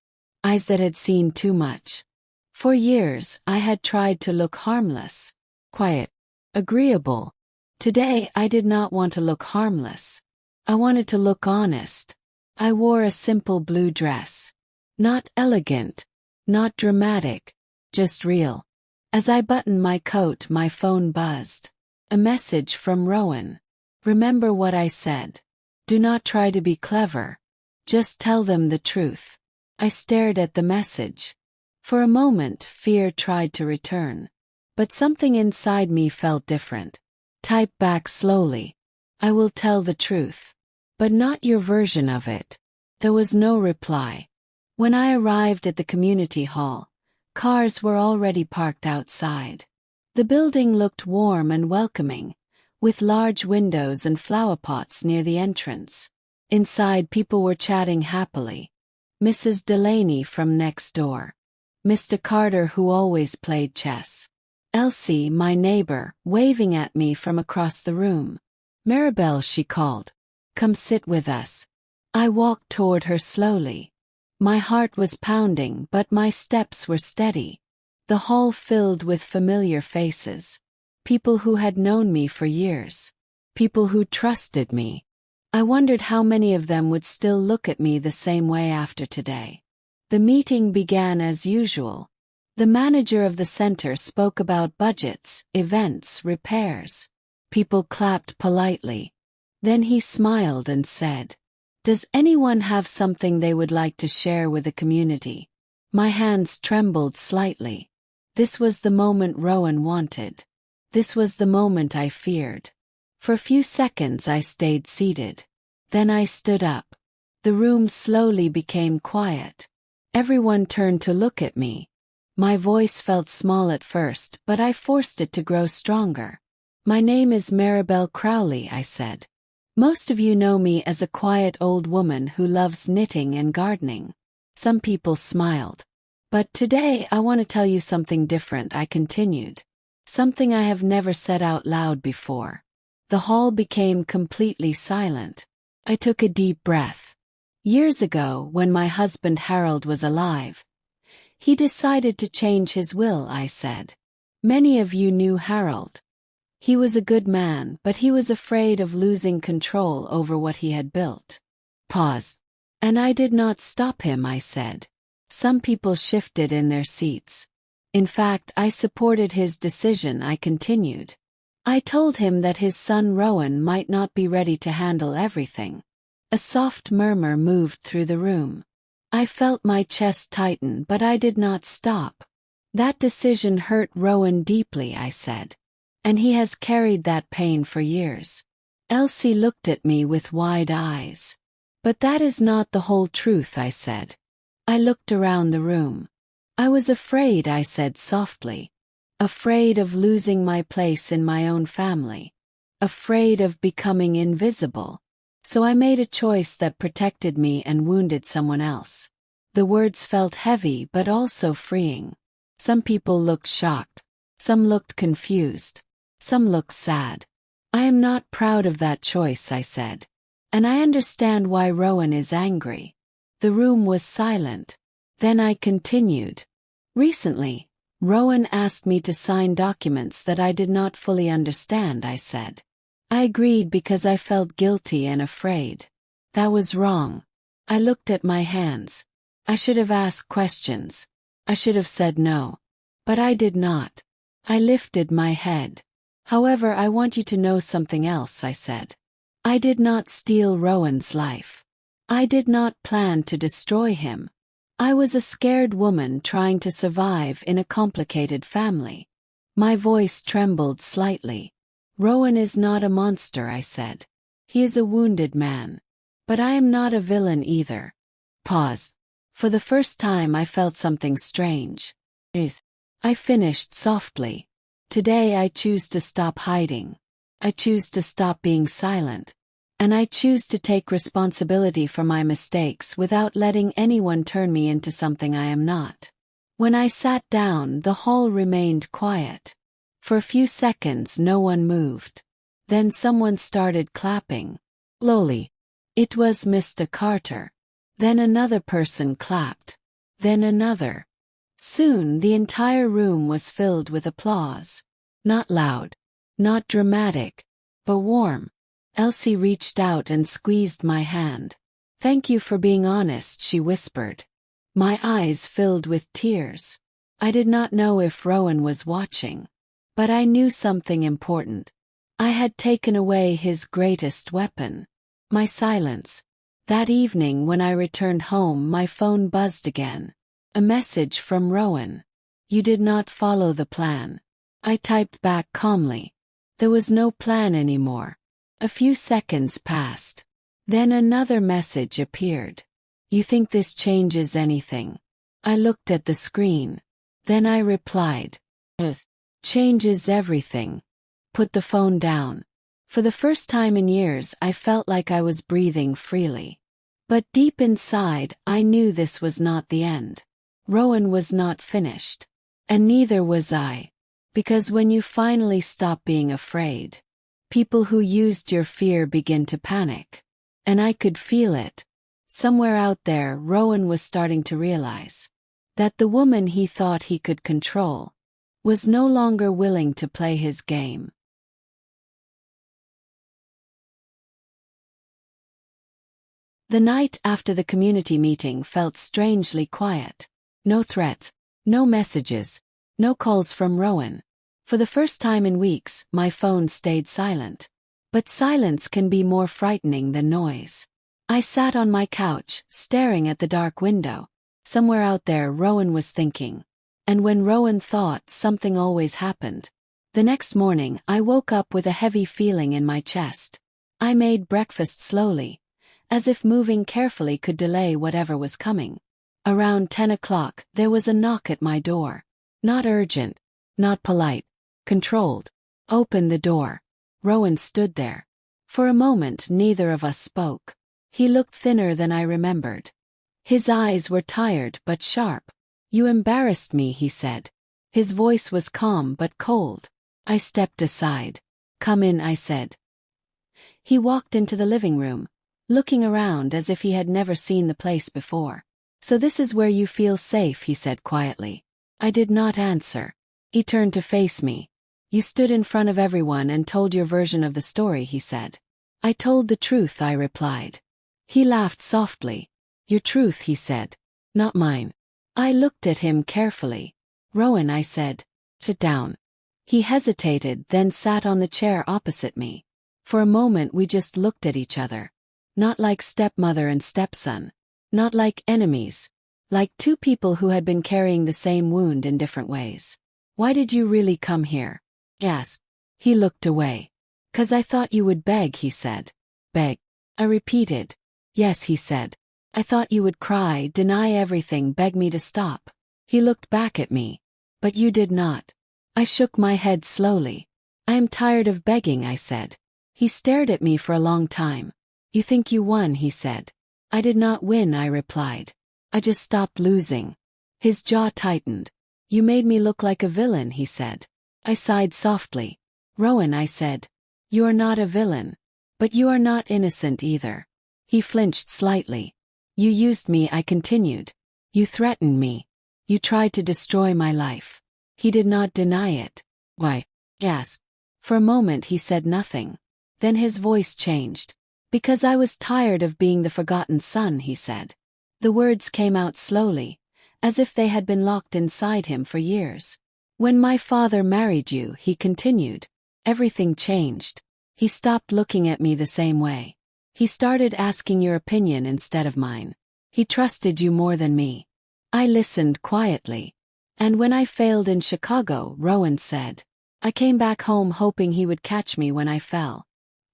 Eyes that had seen too much. For years I had tried to look harmless. Quiet. Agreeable. Today I did not want to look harmless. I wanted to look honest. I wore a simple blue dress. Not elegant. Not dramatic. Just real. As I buttoned my coat, my phone buzzed. A message from Rowan. Remember what I said. Do not try to be clever. Just tell them the truth. I stared at the message. For a moment, fear tried to return. But something inside me felt different. Type back slowly. I will tell the truth. But not your version of it. There was no reply. When I arrived at the community hall, cars were already parked outside. The building looked warm and welcoming, with large windows and flower pots near the entrance. Inside, people were chatting happily. Mrs. Delaney from next door. Mr. Carter, who always played chess. Elsie, my neighbor, waving at me from across the room. Maribel, she called. Come sit with us. I walked toward her slowly. My heart was pounding, but my steps were steady. The hall filled with familiar faces. People who had known me for years. People who trusted me. I wondered how many of them would still look at me the same way after today. The meeting began as usual. The manager of the center spoke about budgets, events, repairs. People clapped politely. Then he smiled and said, "Does anyone have something they would like to share with the community?" My hands trembled slightly. This was the moment Rowan wanted. This was the moment I feared. For a few seconds I stayed seated. Then I stood up. The room slowly became quiet. Everyone turned to look at me. My voice felt small at first, but I forced it to grow stronger. My name is Maribel Crowley, I said. Most of you know me as a quiet old woman who loves knitting and gardening. Some people smiled. But today I want to tell you something different, I continued. Something I have never said out loud before. The hall became completely silent. I took a deep breath. Years ago, when my husband Harold was alive, he decided to change his will, I said. Many of you knew Harold. He was a good man, but he was afraid of losing control over what he had built. Pause. And I did not stop him, I said. Some people shifted in their seats. In fact, I supported his decision, I continued. I told him that his son Rowan might not be ready to handle everything. A soft murmur moved through the room. I felt my chest tighten, but I did not stop. That decision hurt Rowan deeply, I said. And he has carried that pain for years. Elsie looked at me with wide eyes. But that is not the whole truth, I said. I looked around the room. I was afraid, I said softly. Afraid of losing my place in my own family. Afraid of becoming invisible. So I made a choice that protected me and wounded someone else. The words felt heavy but also freeing. Some people looked shocked. Some looked confused. Some looked sad. I am not proud of that choice, I said. And I understand why Rowan is angry. The room was silent. Then I continued. Recently, Rowan asked me to sign documents that I did not fully understand, I said. I agreed because I felt guilty and afraid. That was wrong. I looked at my hands. I should have asked questions. I should have said no. But I did not. I lifted my head. However, I want you to know something else, I said. I did not steal Rowan's life. I did not plan to destroy him. I was a scared woman trying to survive in a complicated family. My voice trembled slightly. Rowan is not a monster, I said. He is a wounded man. But I am not a villain either. Pause. For the first time I felt something strange. I finished softly. Today I choose to stop hiding. I choose to stop being silent. And I choose to take responsibility for my mistakes without letting anyone turn me into something I am not. When I sat down, the hall remained quiet. For a few seconds no one moved. Then someone started clapping. Slowly. It was Mr. Carter. Then another person clapped. Then another. Soon the entire room was filled with applause. Not loud. Not dramatic. But warm. Elsie reached out and squeezed my hand. Thank you for being honest, she whispered. My eyes filled with tears. I did not know if Rowan was watching. But I knew something important. I had taken away his greatest weapon. My silence. That evening when I returned home, my phone buzzed again. A message from Rowan. You did not follow the plan. I typed back calmly. There was no plan anymore. A few seconds passed. Then another message appeared. You think this changes anything? I looked at the screen. Then I replied. Changes everything. Put the phone down. For the first time in years I felt like I was breathing freely. But deep inside I knew this was not the end. Rowan was not finished. And neither was I. Because when you finally stop being afraid, people who used your fear begin to panic. And I could feel it. Somewhere out there, Rowan was starting to realize that the woman he thought he could control was no longer willing to play his game. The night after the community meeting felt strangely quiet. No threats, no messages, no calls from Rowan. For the first time in weeks, my phone stayed silent. But silence can be more frightening than noise. I sat on my couch, staring at the dark window. Somewhere out there, Rowan was thinking. And when Rowan thought, something always happened. The next morning, I woke up with a heavy feeling in my chest. I made breakfast slowly, as if moving carefully could delay whatever was coming. Around 10 o'clock, there was a knock at my door. Not urgent, not polite, controlled. Open the door. Rowan stood there. For a moment, neither of us spoke. He looked thinner than I remembered. His eyes were tired but sharp. You embarrassed me, he said. His voice was calm but cold. I stepped aside. Come in, I said. He walked into the living room, looking around as if he had never seen the place before. So this is where you feel safe, he said quietly. I did not answer. He turned to face me. You stood in front of everyone and told your version of the story, he said. I told the truth, I replied. He laughed softly. Your truth, he said. Not mine. I looked at him carefully. Rowan, I said. Sit down. He hesitated, then sat on the chair opposite me. For a moment we just looked at each other. Not like stepmother and stepson. Not like enemies. Like two people who had been carrying the same wound in different ways. Why did you really come here? Asked. He looked away. 'Cause I thought you would beg, he said. Beg. I repeated. Yes, he said. I thought you would cry, deny everything, beg me to stop. He looked back at me. But you did not. I shook my head slowly. I am tired of begging, I said. He stared at me for a long time. You think you won, he said. I did not win, I replied. I just stopped losing. His jaw tightened. You made me look like a villain, he said. I sighed softly. Rowan, I said. You are not a villain. But you are not innocent either. He flinched slightly. You used me, I continued. You threatened me. You tried to destroy my life. He did not deny it. Why? Asked. For a moment he said nothing. Then his voice changed. Because I was tired of being the forgotten son, he said. The words came out slowly, as if they had been locked inside him for years. When my father married you, he continued, everything changed. He stopped looking at me the same way. He started asking your opinion instead of mine. He trusted you more than me. I listened quietly. And when I failed in Chicago, Rowan said, I came back home hoping he would catch me when I fell.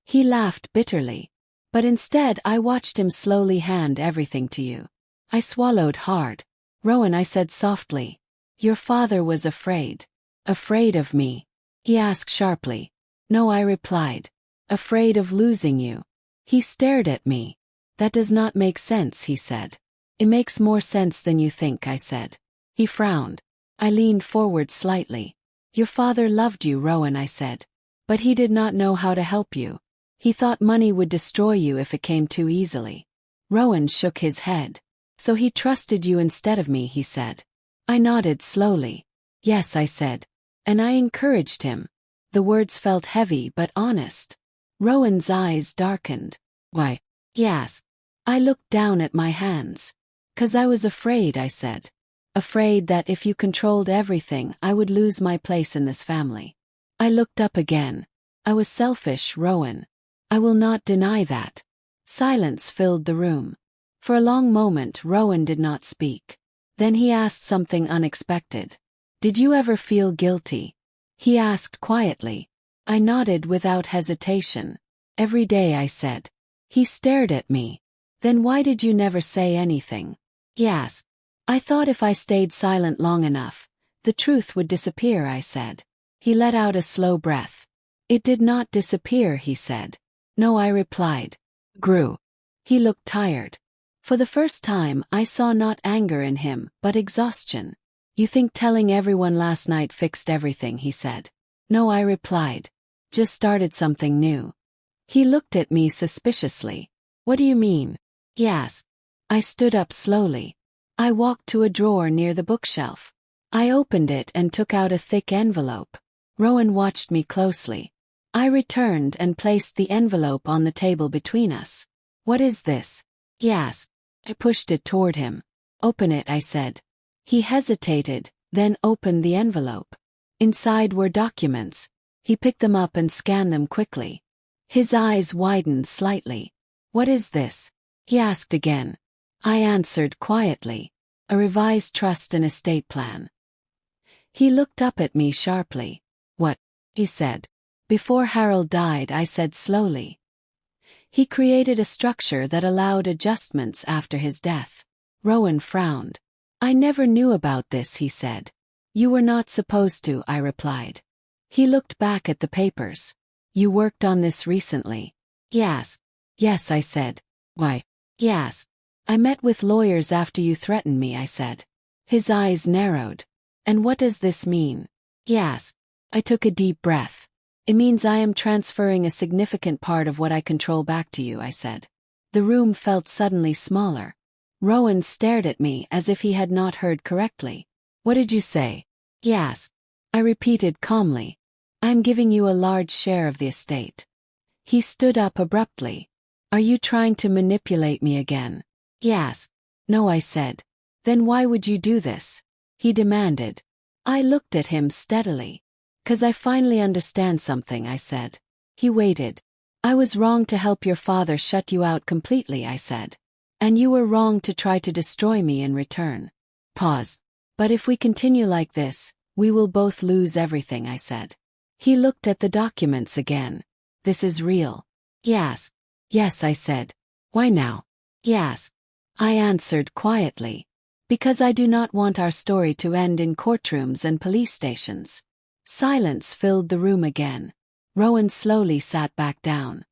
He laughed bitterly. But instead I watched him slowly hand everything to you. I swallowed hard. Rowan, I said softly. Your father was afraid. Afraid of me? He asked sharply. No, I replied. Afraid of losing you. He stared at me. That does not make sense, he said. It makes more sense than you think, I said. He frowned. I leaned forward slightly. Your father loved you, Rowan, I said. But he did not know how to help you. He thought money would destroy you if it came too easily. Rowan shook his head. So he trusted you instead of me, he said. I nodded slowly. Yes, I said. And I encouraged him. The words felt heavy but honest. Rowan's eyes darkened. Why? He asked. I looked down at my hands. 'Cause I was afraid, I said. Afraid that if you controlled everything, I would lose my place in this family. I looked up again. I was selfish, Rowan. I will not deny that. Silence filled the room. For a long moment, Rowan did not speak. Then he asked something unexpected. Did you ever feel guilty? He asked quietly. I nodded without hesitation. Every day, I said. He stared at me. Then why did you never say anything? He asked. I thought if I stayed silent long enough, the truth would disappear, I said. He let out a slow breath. It did not disappear, he said. No, I replied. Grew. He looked tired. For the first time, I saw not anger in him, but exhaustion. You think telling everyone last night fixed everything, he said. No, I replied. Just started something new. He looked at me suspiciously. What do you mean? He asked. I stood up slowly. I walked to a drawer near the bookshelf. I opened it and took out a thick envelope. Rowan watched me closely. I returned and placed the envelope on the table between us. What is this? He asked. I pushed it toward him. Open it, I said. He hesitated, then opened the envelope. Inside were documents. He picked them up and scanned them quickly. His eyes widened slightly. What is this? He asked again. I answered quietly. A revised trust and estate plan. He looked up at me sharply. What? He said. Before Harold died, I said slowly. He created a structure that allowed adjustments after his death. Rowan frowned. I never knew about this, he said. You were not supposed to, I replied. He looked back at the papers. You worked on this recently? He asked. Yes, I said. Why? He asked. I met with lawyers after you threatened me, I said. His eyes narrowed. And what does this mean? He asked. I took a deep breath. It means I am transferring a significant part of what I control back to you, I said. The room felt suddenly smaller. Rowan stared at me as if he had not heard correctly. What did you say? He asked. I repeated calmly. I am giving you a large share of the estate. He stood up abruptly. Are you trying to manipulate me again? He asked. No, I said. Then why would you do this? He demanded. I looked at him steadily. 'Cause I finally understand something, I said. He waited. I was wrong to help your father shut you out completely, I said. And you were wrong to try to destroy me in return. Pause. But if we continue like this, we will both lose everything, I said. He looked at the documents again. This is real? He asked. Yes, I said. Why now? He asked. I answered quietly. Because I do not want our story to end in courtrooms and police stations. Silence filled the room again. Rowan slowly sat back down.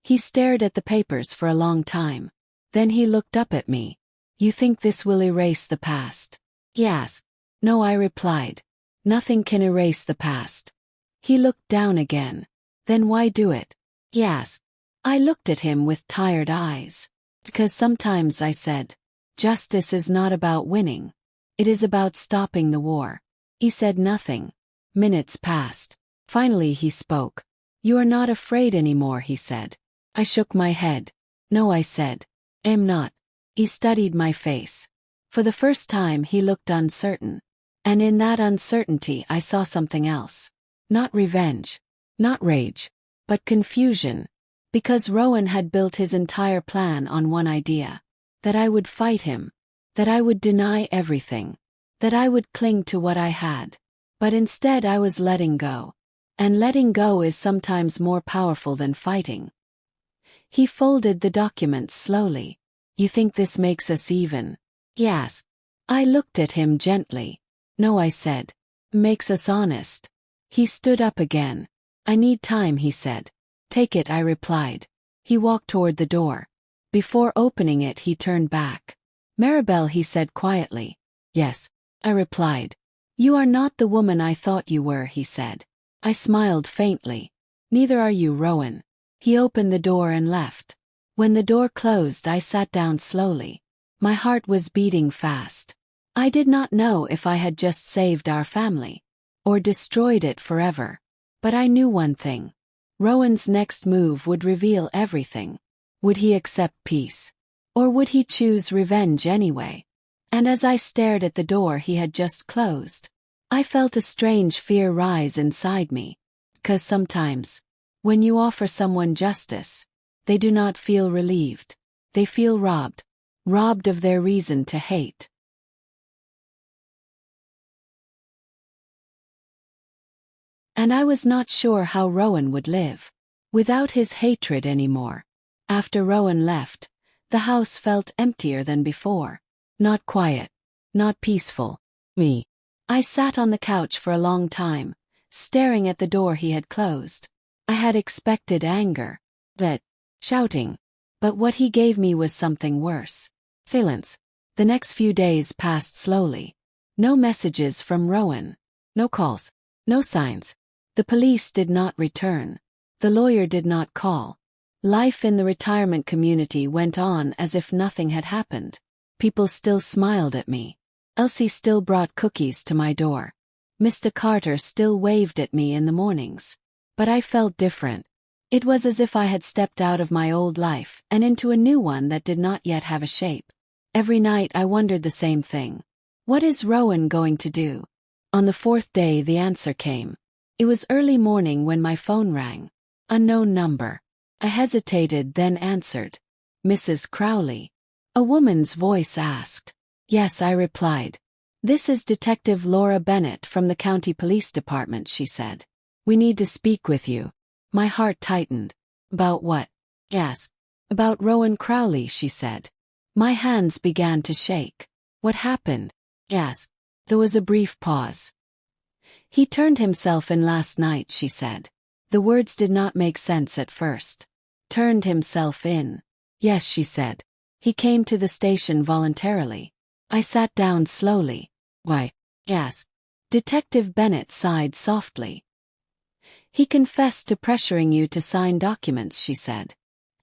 He stared at the papers for a long time. Then he looked up at me. You think this will erase the past? He asked. No, I replied. Nothing can erase the past. He looked down again. Then why do it? He asked. I looked at him with tired eyes. Because sometimes, I said, justice is not about winning. It is about stopping the war. He said nothing. Minutes passed. Finally he spoke. You are not afraid anymore, he said. I shook my head. No, I said. I'm not. He studied my face. For the first time he looked uncertain. And in that uncertainty I saw something else. Not revenge. Not rage. But confusion. Because Rowan had built his entire plan on one idea. That I would fight him. That I would deny everything. That I would cling to what I had. But instead I was letting go. And letting go is sometimes more powerful than fighting. He folded the documents slowly. You think this makes us even? He asked. I looked at him gently. No, I said. Makes us honest. He stood up again. I need time, he said. Take it, I replied. He walked toward the door. Before opening it, he turned back. Maribel, he said quietly. Yes, I replied. You are not the woman I thought you were, he said. I smiled faintly. Neither are you, Rowan. He opened the door and left. When the door closed, I sat down slowly. My heart was beating fast. I did not know if I had just saved our family, or destroyed it forever. But I knew one thing. Rowan's next move would reveal everything. Would he accept peace? Or would he choose revenge anyway? And as I stared at the door he had just closed, I felt a strange fear rise inside me. 'Cause sometimes, when you offer someone justice, they do not feel relieved. They feel robbed. Robbed of their reason to hate. And I was not sure how Rowan would live without his hatred anymore. After Rowan left, the house felt emptier than before. Not quiet. Not peaceful. Me. I sat on the couch for a long time, staring at the door he had closed. I had expected anger, shouting. But what he gave me was something worse. Silence. The next few days passed slowly. No messages from Rowan. No calls. No signs. The police did not return. The lawyer did not call. Life in the retirement community went on as if nothing had happened. People still smiled at me. Elsie still brought cookies to my door. Mr. Carter still waved at me in the mornings. But I felt different. It was as if I had stepped out of my old life and into a new one that did not yet have a shape. Every night I wondered the same thing. What is Rowan going to do? On the fourth day the answer came. It was early morning when my phone rang. Unknown number. I hesitated, then answered. Mrs. Crowley. A woman's voice asked. Yes, I replied. This is Detective Laura Bennett from the County Police Department, she said. We need to speak with you. My heart tightened. About what? Yes. About Rowan Crowley, she said. My hands began to shake. What happened? Yes. There was a brief pause. He turned himself in last night, she said. The words did not make sense at first. Turned himself in. Yes, she said. He came to the station voluntarily. I sat down slowly. Why? Yes. Detective Bennett sighed softly. He confessed to pressuring you to sign documents, she said.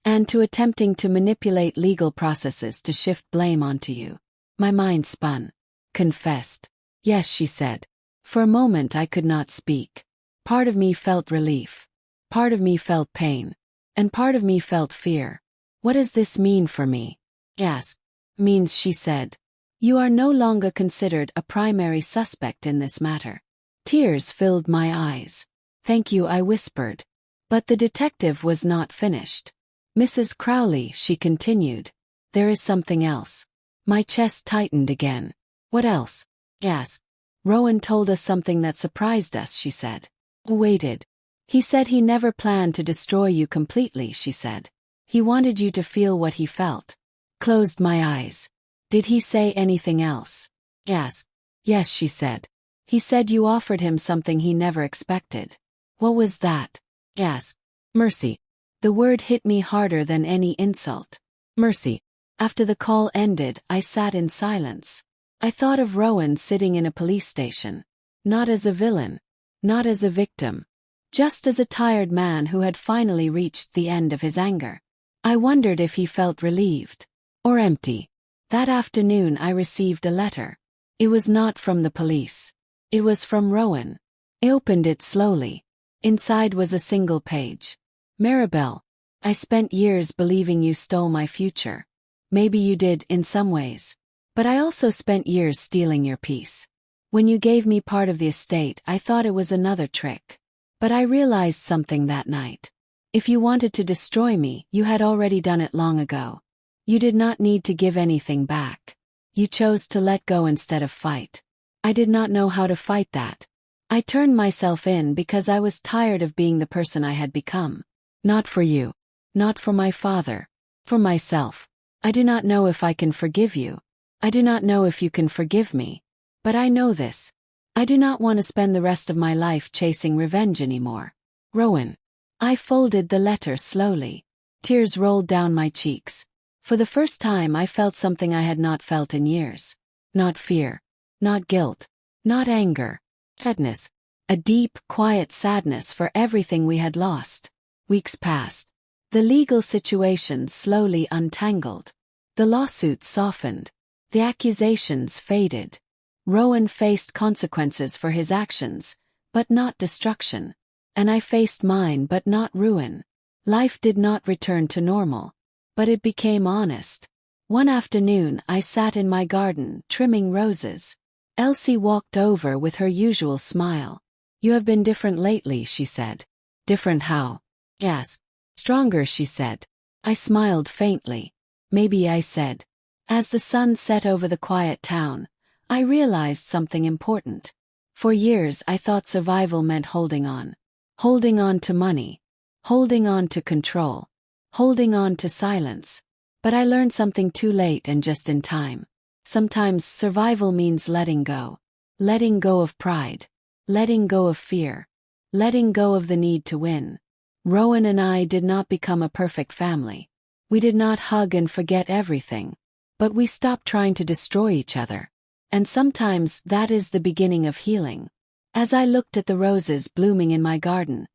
And to attempting to manipulate legal processes to shift blame onto you. My mind spun. Confessed. Yes, she said. For a moment I could not speak. Part of me felt relief. Part of me felt pain. And part of me felt fear. What does this mean for me? Yes. Means, she said. You are no longer considered a primary suspect in this matter. Tears filled my eyes. Thank you, I whispered. But the detective was not finished. Mrs. Crowley, she continued. There is something else. My chest tightened again. What else? Yes. Rowan told us something that surprised us, she said. Waited. He said he never planned to destroy you completely, she said. He wanted you to feel what he felt. Closed my eyes. Did he say anything else? Yes. Yes, she said. He said you offered him something he never expected. What was that? Yes. Mercy. The word hit me harder than any insult. Mercy. After the call ended, I sat in silence. I thought of Rowan sitting in a police station. Not as a villain. Not as a victim. Just as a tired man who had finally reached the end of his anger. I wondered if he felt relieved. Or empty. That afternoon I received a letter. It was not from the police. It was from Rowan. I opened it slowly. Inside was a single page. Maribel, I spent years believing you stole my future. Maybe you did in some ways. But I also spent years stealing your peace. When you gave me part of the estate, I thought it was another trick. But I realized something that night. If you wanted to destroy me, you had already done it long ago. You did not need to give anything back. You chose to let go instead of fight. I did not know how to fight that. I turned myself in because I was tired of being the person I had become. Not for you. Not for my father. For myself. I do not know if I can forgive you. I do not know if you can forgive me. But I know this. I do not want to spend the rest of my life chasing revenge anymore. Rowan. I folded the letter slowly. Tears rolled down my cheeks. For the first time I felt something I had not felt in years. Not fear. Not guilt. Not anger. Sadness. A deep, quiet sadness for everything we had lost. Weeks passed. The legal situation slowly untangled. The lawsuit softened. The accusations faded. Rowan faced consequences for his actions, but not destruction. And I faced mine but not ruin. Life did not return to normal. But it became honest. One afternoon I sat in my garden, trimming roses. Elsie walked over with her usual smile. You have been different lately, she said. Different how? Yes. Stronger, she said. I smiled faintly. Maybe, I said. As the sun set over the quiet town, I realized something important. For years I thought survival meant holding on. Holding on to money. Holding on to control. Holding on to silence. But I learned something too late and just in time. Sometimes survival means letting go. Letting go of pride. Letting go of fear. Letting go of the need to win. Rowan and I did not become a perfect family. We did not hug and forget everything. But we stopped trying to destroy each other. And sometimes that is the beginning of healing. As I looked at the roses blooming in my garden,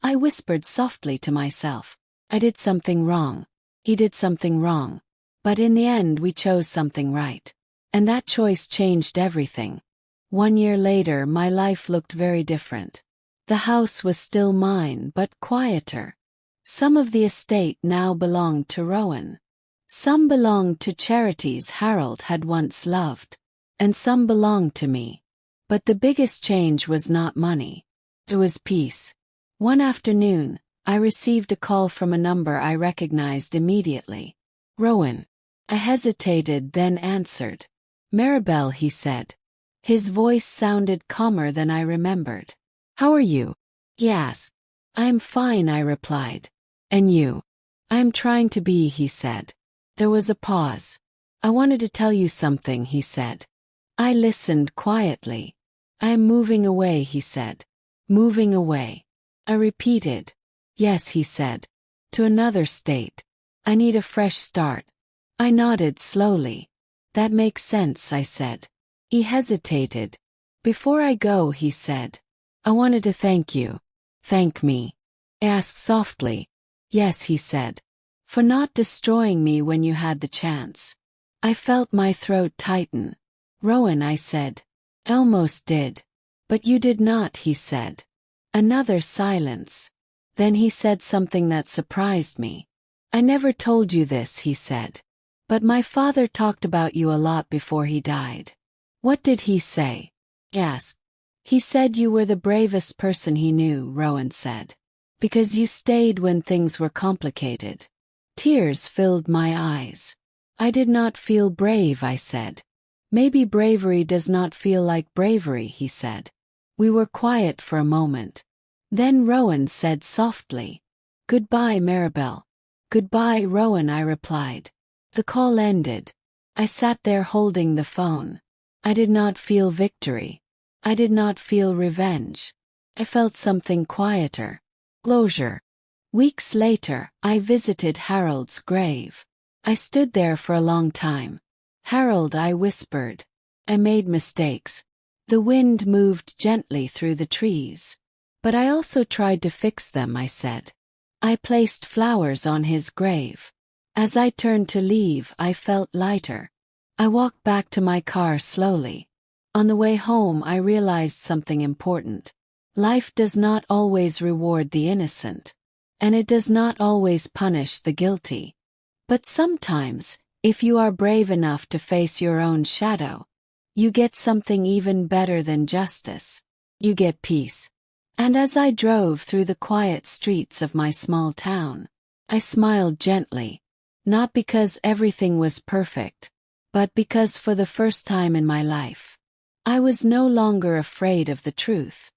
I whispered softly to myself, I did something wrong. He did something wrong. But in the end we chose something right. And that choice changed everything. 1 year later my life looked very different. The house was still mine but quieter. Some of the estate now belonged to Rowan. Some belonged to charities Harold had once loved. And some belonged to me. But the biggest change was not money. It was peace. One afternoon, I received a call from a number I recognized immediately. Rowan. I hesitated, then answered. Maribel, he said. His voice sounded calmer than I remembered. How are you? He asked. I am fine, I replied. And you? I am trying to be, he said. There was a pause. I wanted to tell you something, he said. I listened quietly. I am moving away, he said. Moving away. I repeated. Yes, he said. To another state. I need a fresh start. I nodded slowly. That makes sense, I said. He hesitated. Before I go, he said. I wanted to thank you. Thank me. I asked softly. Yes, he said. For not destroying me when you had the chance. I felt my throat tighten. Rowan, I said. I almost did. But you did not, he said. Another silence. Then he said something that surprised me. I never told you this, he said. But my father talked about you a lot before he died. What did he say? I asked. He said you were the bravest person he knew, Rowan said. Because you stayed when things were complicated. Tears filled my eyes. I did not feel brave, I said. Maybe bravery does not feel like bravery, he said. We were quiet for a moment. Then Rowan said softly. Goodbye, Maribel. Goodbye, Rowan, I replied. The call ended. I sat there holding the phone. I did not feel victory. I did not feel revenge. I felt something quieter. Closure. Weeks later, I visited Harold's grave. I stood there for a long time. Harold, I whispered. I made mistakes. The wind moved gently through the trees. But I also tried to fix them, I said. I placed flowers on his grave. As I turned to leave, I felt lighter. I walked back to my car slowly. On the way home, I realized something important. Life does not always reward the innocent. and it does not always punish the guilty. But sometimes, if you are brave enough to face your own shadow, you get something even better than justice. You get peace. And as I drove through the quiet streets of my small town, I smiled gently, not because everything was perfect, but because for the first time in my life, I was no longer afraid of the truth.